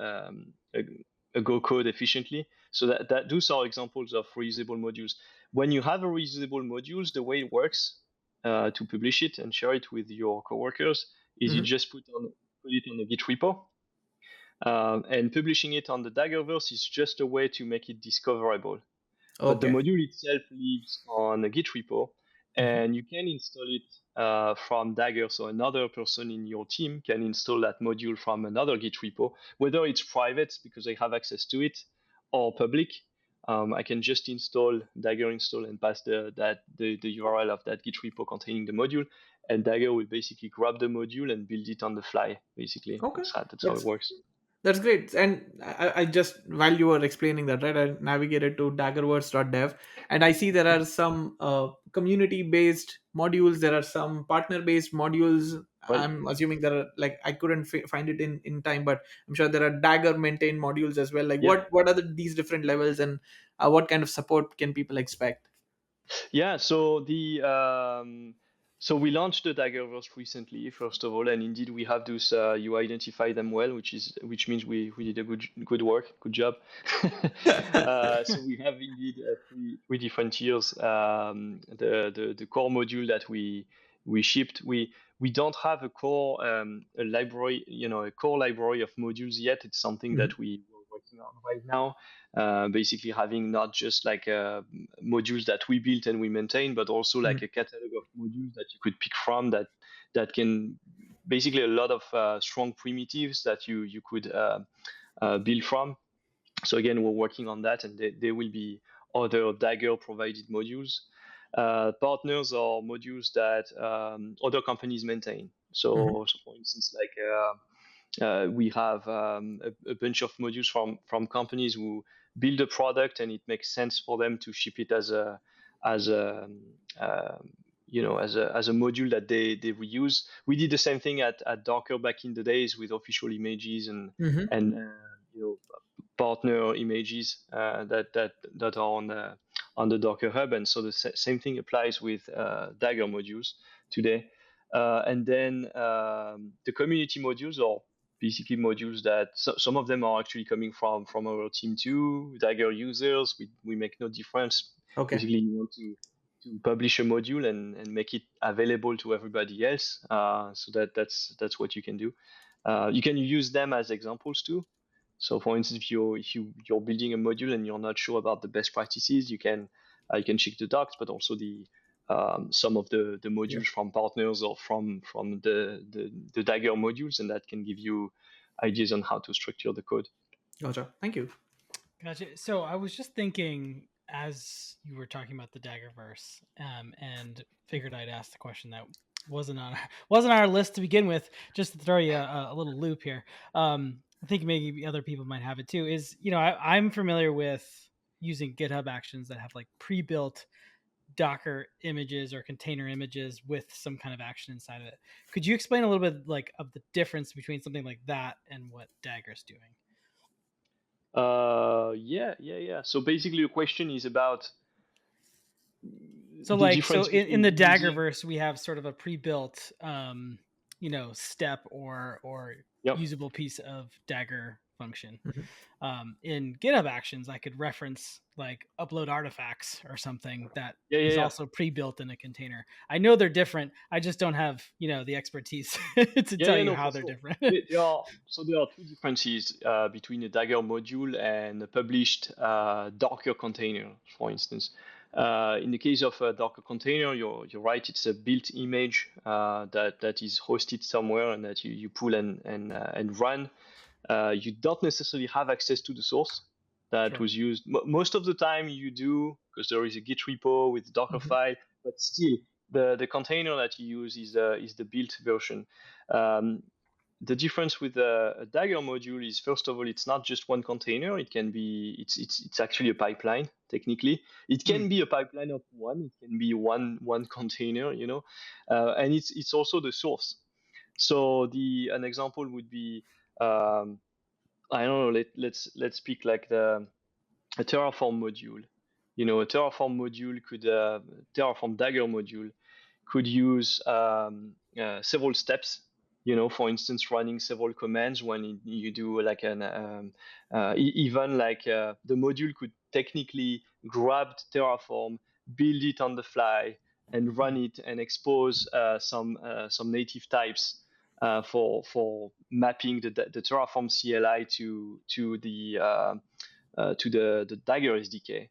a Go code efficiently. So that those are examples of reusable modules. When you have a reusable modules, the way it works to publish it and share it with your coworkers is you Hmm. just put it on a Git repo. And publishing it on the Daggerverse is just a way to make it discoverable. But the Okay. module itself lives on a Git repo, Hmm. and you can install it from Dagger. So another person in your team can install that module from another Git repo, whether it's private because I have access to it, or public. I can just install Dagger install and pass the URL of that Git repo containing the module, and Dagger will basically grab the module and build it on the fly. Basically, Okay. that's how it That's works. That's great. And I just, while you were explaining that, right, I navigated to daggerverse.dev, and I see there are some community based modules, there are some partner based modules. Well, I'm assuming there are, like, I couldn't find it in time, but I'm sure there are Dagger maintained modules as well. Like, yeah. what are these different levels, and what kind of support can people expect? Yeah, so we launched the Daggerverse recently, first of all, and indeed we have those. You identify them well, which means we did a good work, good job. So we have indeed three different tiers. The core module that we shipped, we don't have a library, a core library of modules yet. It's something Mhm. that we were working on right now. Basically having not just like modules that we built and we maintain, but also like Mhm. a catalog of modules that you could pick from that can basically a lot of strong primitives that you could build from. So again, we're working on that, and there will be other Dagger provided modules. Partners are modules that other companies maintain. Mhm. So for instance, like we have a bunch of modules from companies who build a product, and it makes sense for them to ship it as a um, as a module that they reuse. We did the same thing at Docker back in the days with official images Mhm. and partner images that are on the Docker Hub, and so the same thing applies with Dagger modules today. And then the community modules are basically modules that some of them are actually coming from our team too. Dagger users, we make no difference. Okay. Basically, you want to publish a module and make it available to everybody else. So that's what you can do. You can use them as examples too. So, for instance, if you're building a module and you're not sure about the best practices, you can check the docs, but also some of the Yeah. modules from partners or from the Dagger modules, and that can give you ideas on how to structure the code. Gotcha. Thank you. Gotcha. So I was just thinking as you were talking about the Daggerverse, and figured I'd ask the question that wasn't on our list to begin with. Just to throw you a little loop here. I think maybe other people might have it too. Is I'm familiar with using GitHub Actions that have like pre-built Docker images or container images with some kind of action inside of it. Could you explain a little bit like of the difference between something like that and what Dagger's doing? Yeah. So basically, the question is about So the like so difference in between the using. Daggerverse we have sort of a pre-built step or Yep. usable piece of Dagger function. Mhm. In GitHub Actions, I could reference like upload artifacts or something that Yeah, yeah, is yeah. also pre-built in a container. I know they're different. I just don't have the expertise to Yeah, tell yeah, you no, how for they're sure. different. There are two differences between a Dagger module and a published Docker container, for instance. In the case of a Docker container, you're right. It's a built image that is hosted somewhere and that you pull and run. You don't necessarily have access to the source that Sure. was used. Most of the time you do, because there is a Git repo with Docker Mhm. file, but still the container that you use is the built version. Um, the difference with a Dagger module is, first of all, it's not just one container. It can be it's actually a pipeline. Technically, it Mm. can be a pipeline of one. It can be one container, and it's also the source. So the an example would be, um, I don't know. Let's pick like a Terraform module. A Terraform module could Terraform Dagger module could use several steps. For instance, running several commands when you do like even like the module could technically grab Terraform, build it on the fly, and run it and expose some native types for mapping the Terraform CLI to the Dagger SDK.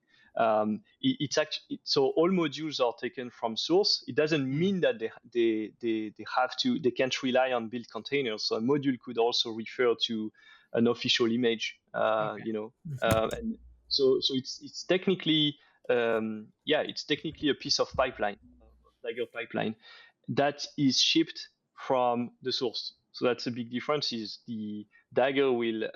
It's actually so all modules are taken from source. It doesn't Mm. mean that they can't rely on build containers. So a module could also refer to an official image, Okay. and so it's technically it's technically a piece of pipeline, Dagger pipeline that is shipped from the source. So that's a big difference. Is the Dagger will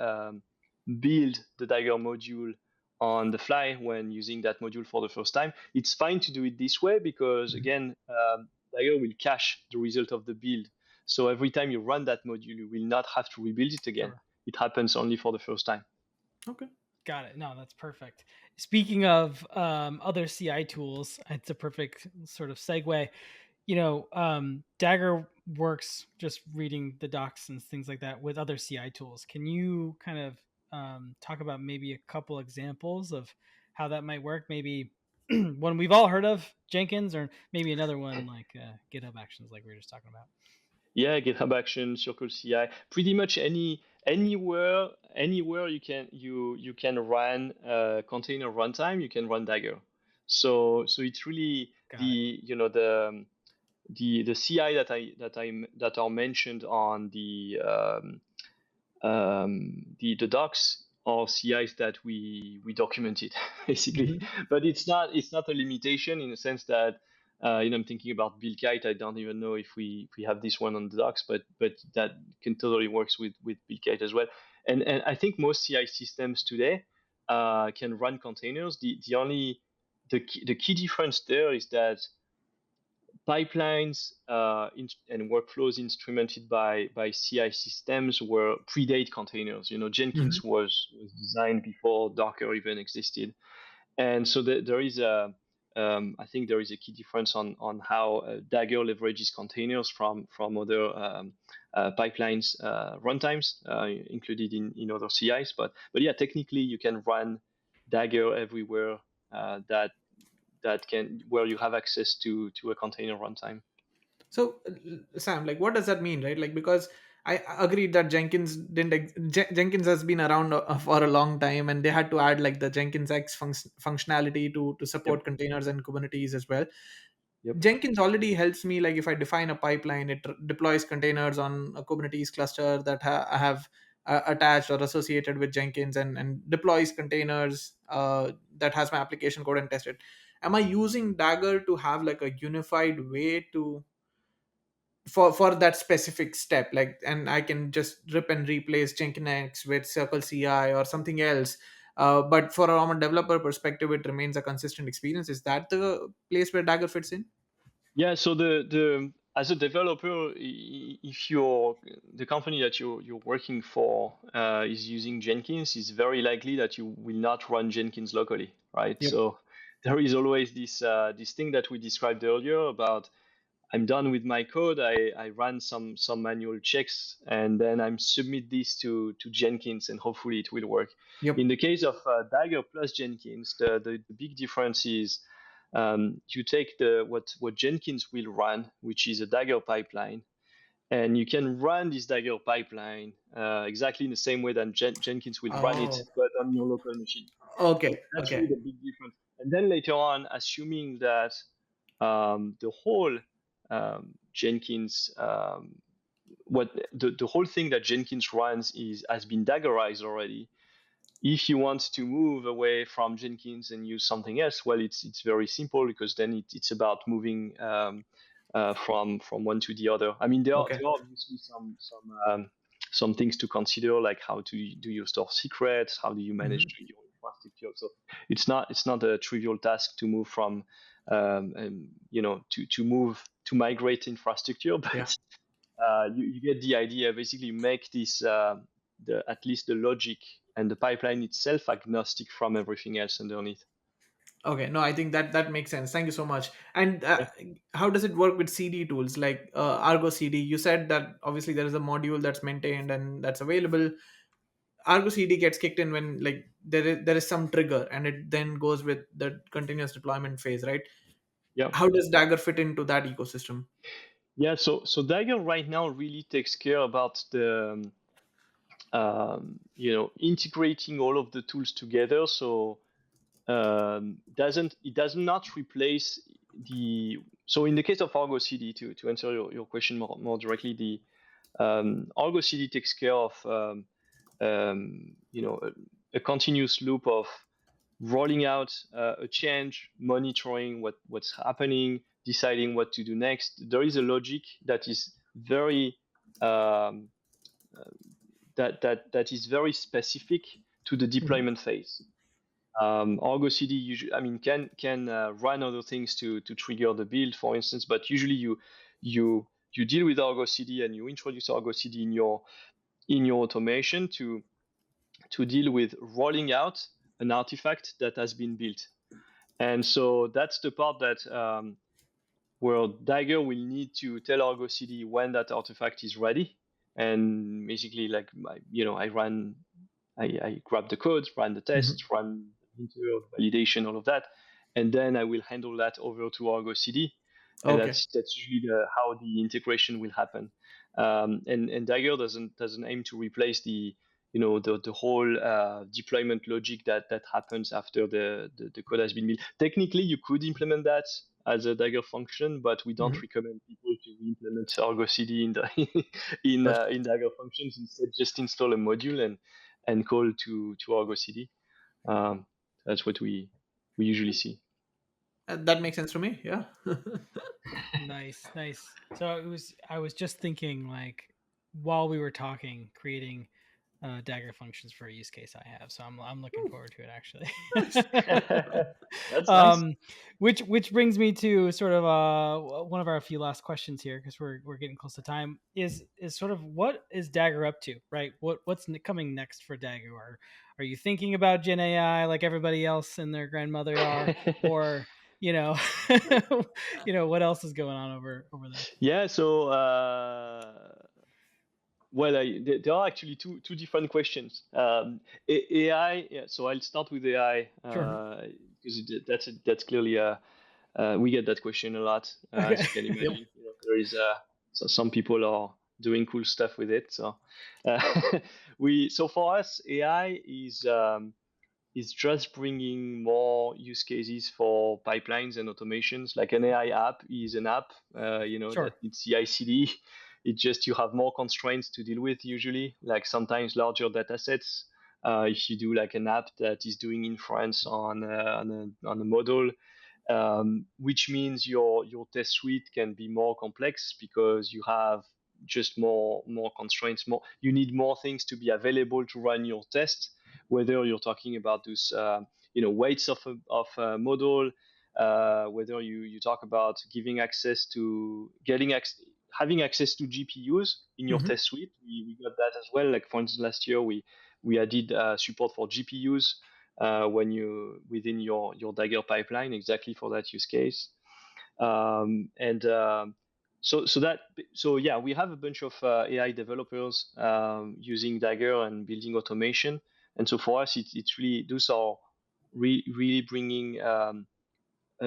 build the Dagger module on the fly when using that module for the first time. It's fine to do it this way because, Mhm. again, Dagger will cache the result of the build. So every time you run that module, you will not have to rebuild it again. Sure. It happens only for the first time. Okay. Got it. No, that's perfect. Speaking of other CI tools, it's a perfect sort of segue. Dagger works just reading the docs and things like that with other CI tools. Can you kind of talk about maybe a couple examples of how that might work? Maybe one we've all heard of, Jenkins, or maybe another one like GitHub Actions, like we were just talking about. Yeah, GitHub Action, Circle CI, pretty much anywhere you can run container runtime, you can run Dagger. So it's really Got it. the CI that are mentioned on the docs are CIs that we documented basically, Mhm. but it's not a limitation in the sense that I'm thinking about Buildkite. I don't even know if we have this one on the docs, but that can totally works with Buildkite as well. And I think most CI systems today can run containers. The key difference there is that pipelines and workflows instrumented by CI systems were predate containers. Mhm. Jenkins was designed before Docker even existed, and so I think there is a key difference on how Dagger leverages containers from other pipelines runtimes included in other CIs. But yeah, technically you can run Dagger everywhere that can where you have access to a container runtime. So, Sam, like, what does that mean, right? Like, because I agreed that Jenkins didn't. Jenkins has been around for a long time, and they had to add like the Jenkins X functionality to Yep. support containers and Kubernetes as well. Yep. Jenkins already helps me. Like, if I define a pipeline, it deploys containers on a Kubernetes cluster that I have attached or associated with Jenkins, and deploys containers that has my application code and test it. Am I using Dagger to have like a unified way to for that specific step, like, and I can just rip and replace Jenkins with Circle CI or something else. But from a developer perspective, it remains a consistent experience. Is that the place where Dagger fits in? Yeah, so the as a developer, if the company that you're working for is using Jenkins, it's very likely that you will not run Jenkins locally, right? Yep. So there is always this thing that we described earlier about I'm done with my code. I run some manual checks and then I submit this to Jenkins and hopefully it will work. Yep. In the case of Dagger plus Jenkins, the big difference is you take what Jenkins will run, which is a Dagger pipeline, and you can run this Dagger pipeline exactly in the same way that Jenkins will run it, Oh, but on your local machine. So okay. that's Okay. really the big difference. And then later on, assuming that the whole Jenkins, what the whole thing that Jenkins runs has been Daggerized already. If you want to move away from Jenkins and use something else, well, it's very simple because then it's about moving from one to the other. I mean, Okay. there are obviously some things to consider, like how do you store secrets, how do you manage Mhm. your infrastructure. So it's not a trivial task to move from to migrate infrastructure, Yeah. but you get the idea. Basically, make this at least the logic and the pipeline itself agnostic from everything else underneath. Okay, no, I think that makes sense. Thank you so much. And Yeah. how does it work with CD tools like Argo CD? You said that obviously there is a module that's maintained and that's available. Argo CD gets kicked in when, like, there is some trigger, and it then goes with the continuous deployment phase, right? Yeah. How does Dagger fit into that ecosystem? Yeah. So Dagger right now really takes care about the integrating all of the tools together. So it does not replace the so in the case of Argo CD, to answer your question more directly, the Argo CD takes care of a continuous loop of rolling out a change, monitoring what's happening, deciding what to do next. There is a logic that is very um, that is very specific to the Mhm. deployment phase. Argo CD usually, I mean, can run other things to trigger the build, for instance, but usually you deal with Argo CD and you introduce Argo CD in your automation to deal with rolling out an artifact that has been built. And so that's the part that where Dagger will need to tell Argo CD when that artifact is ready. And basically, like, I grab the code, run the Mhm. test, run the validation, all of that, and then I will handle that over to Argo CD, and Okay. that's usually how the integration will happen. And Dagger doesn't aim to replace the whole deployment logic that happens after the code has been built. Technically, you could implement that as a Dagger function, but we don't Mhm. recommend people to implement Argo CD in the That's in Dagger functions. Instead, just install a module and call to Argo CD. Um, that's what we usually see. that makes sense to me. Yeah. Nice, nice. So I was just thinking, like, while we were talking, creating Dagger functions for a use case I have. So I'm looking Ooh, forward to it nice. actually. That's nice. Which brings me to sort of one of our few last questions here, because we're getting close to time. Is sort of, what is Dagger up to, right? What's coming next for Dagger? Or are you thinking about Gen AI like everybody else and their grandmother are, or you know, what else is going on over there? Yeah. So well, there are actually two different questions. AI. Yeah. So I'll start with AI Sure. because that's clearly we get that question a lot, as Okay. you can Yep. imagine. There is so some people are doing cool stuff with it. So so for us, AI is just bringing more use cases for pipelines and automations. Like an AI app is an app, that Sure. needs CI/CD. It just you have more constraints to deal with usually, like sometimes larger data sets. If you do like an app that is doing inference on a model, which means your test suite can be more complex because you have just more constraints. You need more things to be available to run your test. Whether you're talking about those weights of a model, whether you talk about having access to GPUs in your test suite. We got that as well. Like for instance, last year we added support for GPUs when you within your Dagger pipeline exactly for that use case. And so yeah, we have a bunch of AI developers using Dagger and building automation. And so for us, it's really those are really bringing a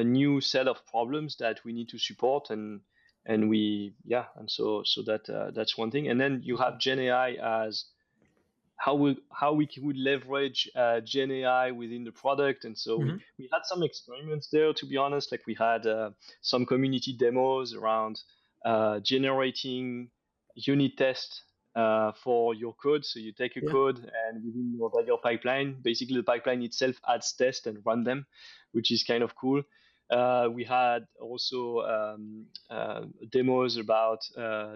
new set of problems that we need to support, and so that's one thing. And then you have Gen AI as how we would leverage Gen AI within the product. And so we had some experiments there, to be honest. Like we had some community demos around generating unit tests for your code. So you take a code, and within your Dagger pipeline, basically the pipeline itself adds tests and run them, which is kind of cool. We had also demos about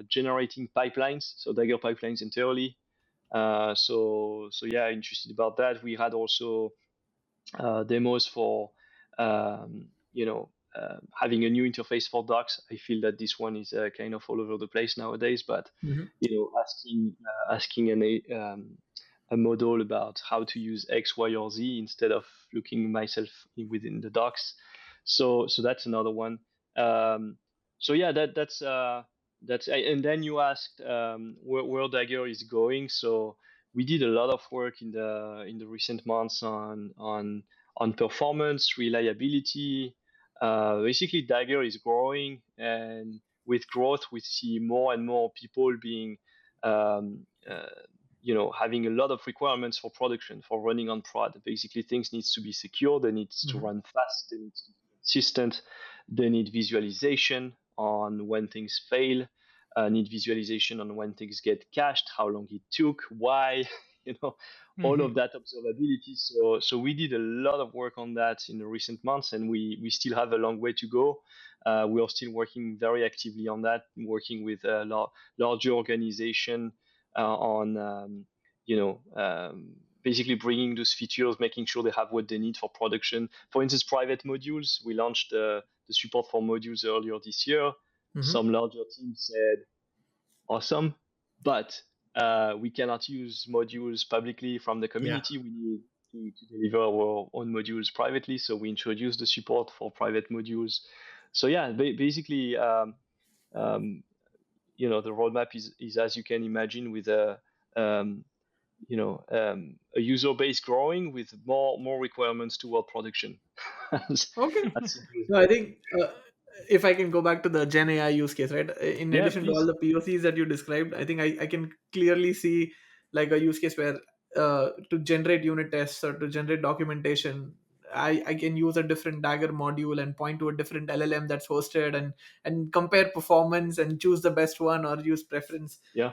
generating pipelines, so Dagger pipelines entirely. So yeah, interested about that. We had also demos for having a new interface for docs. I feel that this one is kind of all over the place nowadays, but asking a model about how to use X, Y, or Z instead of looking myself within the docs. So that's another one. So yeah, that's and then you asked where Dagger is going. So we did a lot of work in the recent months on performance, reliability. Basically, Dagger is growing, and with growth, we see more and more people being, having a lot of requirements for production, for running on prod. Basically, things needs to be secure. They need to run fast. They need to be consistent. They need visualization on when things fail. Need visualization on when things get cached, how long it took, why, all of that observability. So we did a lot of work on that in the recent months, and we still have a long way to go. We are still working very actively on that, working with a larger organization on, basically bringing those features, making sure they have what they need for production. For instance, private modules. We launched the support for modules earlier this year. Some larger teams said, awesome, but we cannot use modules publicly from the community. We need to deliver our own modules privately. So we introduced the support for private modules. So yeah, basically, the roadmap is as you can imagine, with a user base growing with more requirements toward production. Okay. No, I think if I can go back to the Gen AI use case, right? In Yeah, addition to please. all the POCs that you described, I think I can clearly see like a use case where to generate unit tests or to generate documentation, I can use a different Dagger module and point to a different LLM that's hosted and compare performance and choose the best one, or use Yeah.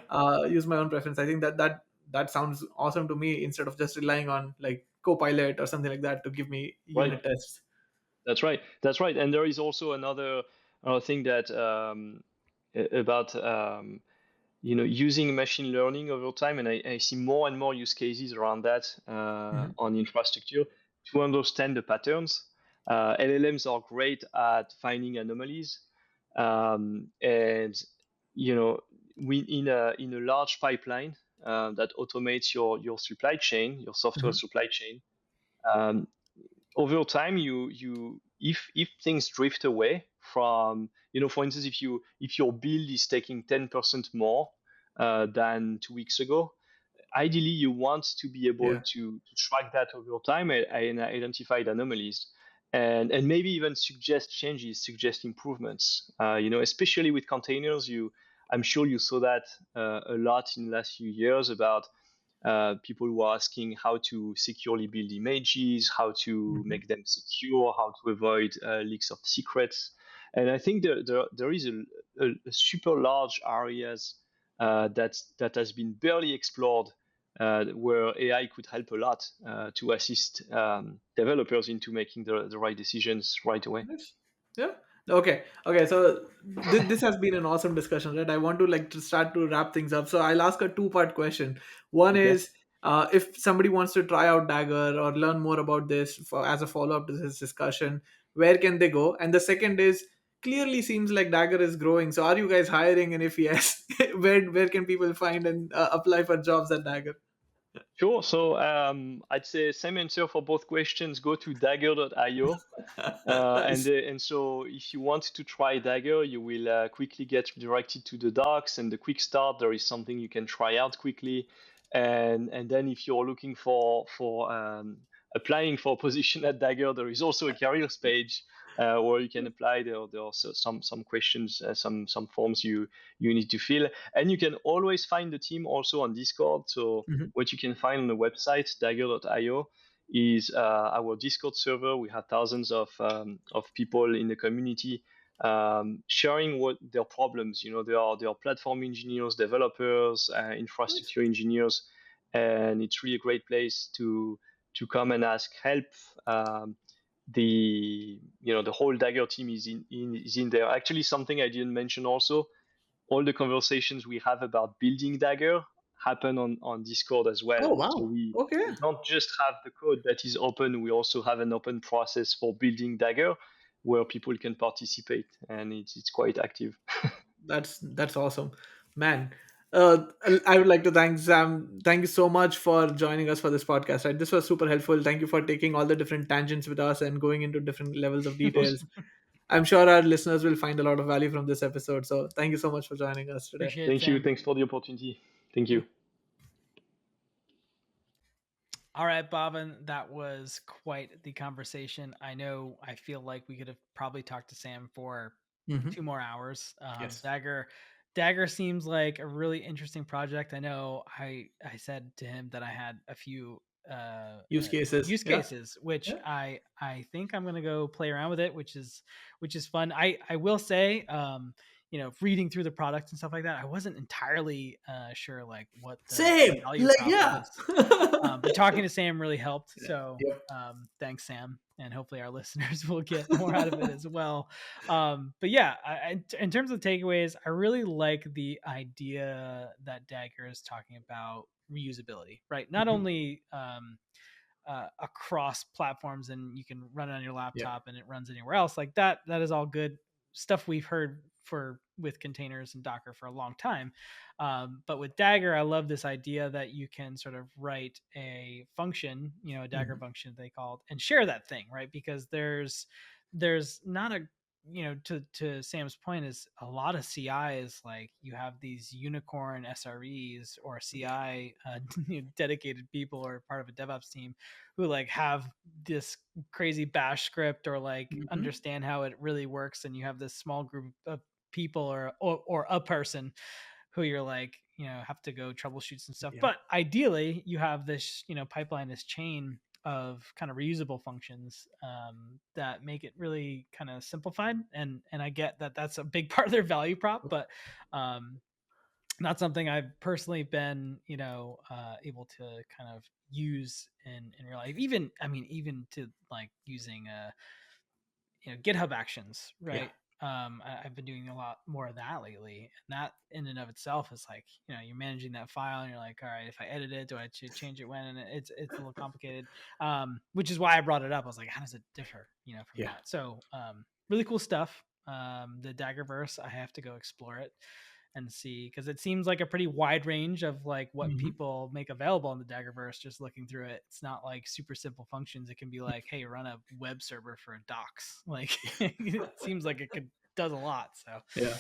use my own preference. I think that sounds awesome to me, instead of just relying on like Copilot or something like that to give me Right. unit tests. That's right. That's right. And there is also another thing that about using machine learning over time, and I see more and more use cases around that on infrastructure to understand the patterns. LLMs are great at finding anomalies, and we in a large pipeline that automates your supply chain, your software supply chain. Um, Over time, if things drift away from, for instance, if your build is taking 10% more than 2 weeks ago, ideally you want to be able to track that over time and identify the anomalies, and maybe even suggest changes, suggest improvements. Especially with containers, I'm sure you saw that a lot in the last few years about people who are asking how to securely build images, how to make them secure, how to avoid leaks of secrets. And I think there is a super large areas that has been barely explored where AI could help a lot to assist developers into making the right decisions right away. Nice. Yeah. Okay. Okay. So this has been an awesome discussion, right? I want to like to start to wrap things up. So I'll ask a two-part question. One Okay. is, if somebody wants to try out Dagger or learn more about this as a follow-up to this discussion, where can they go? And the second is, clearly seems like Dagger is growing. So are you guys hiring? And if yes, where can people find and apply for jobs at Dagger? Sure. So I'd say same answer for both questions. Go to dagger.io. Nice. And so if you want to try Dagger, you will quickly get redirected to the docs and the quick start. There is something you can try out quickly, and then if you're looking for applying for a position at Dagger, there is also a careers page where you can apply. There are some questions, some forms you need to fill, and you can always find the team also on Discord. So Mhm. what you can find on the website dagger.io is our Discord server. We have thousands of people in the community sharing what their problems. You know, there are platform engineers, developers, Nice. infrastructure engineers, and it's really a great place to come and ask help. The whole Dagger team is in there. Actually, something I didn't mention also, all the conversations we have about building Dagger happen on Discord as well. Oh So wow. Okay. we don't just have the code that is open, we also have an open process for building Dagger where people can participate, and it's quite active. That's awesome, man. I would like to thank Sam. Thank you so much for joining us for this podcast. Right, this was super helpful. Thank you for taking all the different tangents with us and going into different levels of details. I'm sure our listeners will find a lot of value from this episode. So thank you so much for joining us today. Appreciate it, Thank you. Sam. Thanks for the opportunity. Thank Yeah. you. All right, Bobbin, that was quite the conversation. I feel like we could have probably talked to Sam for Mm-hmm. 2 more hours. Yes. Dagger seems like a really interesting project. I know I said to him that I had a few Use cases. use Yeah. cases, which Yeah. I think I'm gonna go play around with it, which is fun. I will say, reading through the product and stuff like that, I wasn't entirely sure like what the Same. value Like prop yeah. was. But talking to Sam really helped. Yeah. So Yep. thanks, Sam, and hopefully our listeners will get more out of it as well. But yeah, in terms of takeaways, I really like the idea that Dagger is talking about reusability, right? Not Mhm. only across platforms and you can run it on your Yeah. laptop and it runs anywhere else, like that is all good stuff we've heard for with containers and Docker for a long time. But with Dagger, I love this idea that you can sort of write a function, a Dagger Mhm. function they called, and share that thing, right? Because there's not a to Sam's point, is a lot of CI is like you have these unicorn SREs or CI dedicated people or part of a DevOps team who like have this crazy bash script or like Mhm. understand how it really works, and you have this small group of people or a person who you're like have to go troubleshoot some stuff. Yeah. But ideally you have this pipeline, this chain of kind of reusable functions that make it really kind of simplified, and I get that that's a big part of their value prop, but um not something I've personally been, able to kind of use in real life. Even, I mean, even to like using GitHub Actions, Yeah. right? I've been doing a lot more of that lately, and that in and of itself is like, you're managing that file, and you're like, all right, if I edit it, do I change it when? And it's a little complicated, which is why I brought it up. I was like, how does it differ, from Yeah. that? So, really cool stuff. The Daggerverse, I have to go explore it and see, because it seems like a pretty wide range of like what Mhm. people make available in the Daggerverse. Just looking through it, it's not like super simple functions. It can be like, hey, run a web server for a docs. Like it seems like it could does a lot. So Yeah.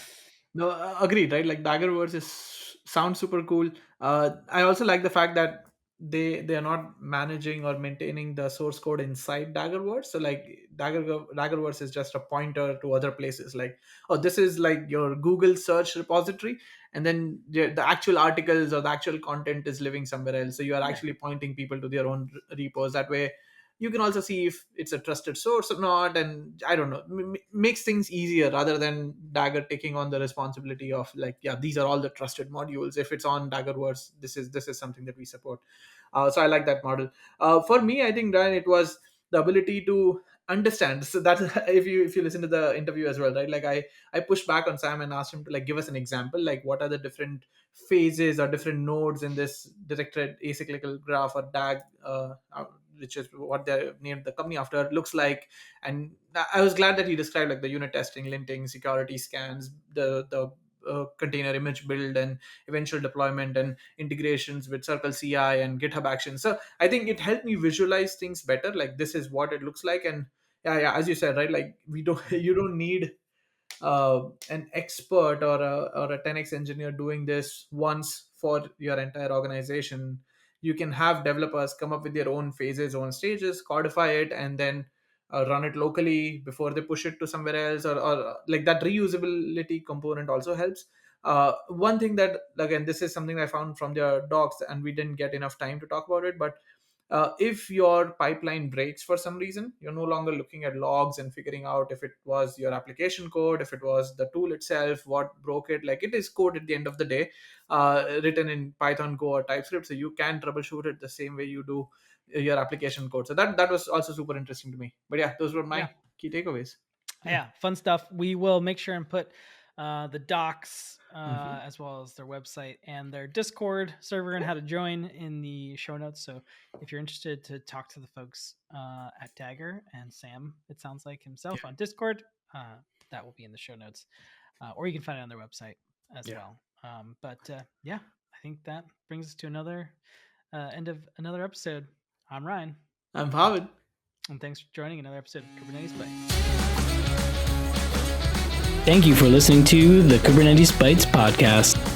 No, agreed, right? Like Daggerverse is sounds super cool. I also like the fact that they are not managing or maintaining the source code inside Daggerverse. So like Daggerverse is just a pointer to other places. Like, oh, this is like your Google search repository, and then the actual articles or the actual content is living somewhere else. So you are yeah, actually pointing people to their own repos. That way, you can also see if it's a trusted source or not, and I don't know, makes things easier rather than Dagger taking on the responsibility of like, yeah, these are all the trusted modules. If it's on Daggerverse, this is something that we support. So I like that model. For me, I think, Ryan, it was the ability to understand. So that if you listen to the interview as well, right? Like I pushed back on Sam and asked him to like give us an example, like what are the different phases or different nodes in this directed acyclical graph or DAG, which is what they named the company after, looks like. And I was glad that he described like the unit testing, linting, security scans, the container image build and eventual deployment and integrations with Circle CI and GitHub Actions. So I think it helped me visualize things better. Like this is what it looks like. And yeah, as you said, right? Like we don't, you don't need an expert or a 10x engineer doing this once for your entire organization. You can have developers come up with their own phases, own stages, codify it, and then run it locally before they push it to somewhere else, or like that reusability component also helps. One thing that, again, this is something I found from their docs and we didn't get enough time to talk about it, but if your pipeline breaks for some reason, you're no longer looking at logs and figuring out if it was your application code, if it was the tool itself, what broke it. Like it is code at the end of the day, written in Python, Go, or TypeScript, so you can troubleshoot it the same way you do your application code. So that was also super interesting to me. But yeah, those were my key takeaways. Yeah, fun stuff. We will make sure and put the docs as well as their website and their Discord server and how to join in the show notes. So if you're interested to talk to the folks at Dagger and Sam, it sounds like himself on Discord, that will be in the show notes, or you can find it on their website as well. But I think that brings us to another end of another episode. I'm Ryan. I'm Bhavin. And thanks for joining another episode of Kubernetes Bites. Thank you for listening to the Kubernetes Bytes podcast.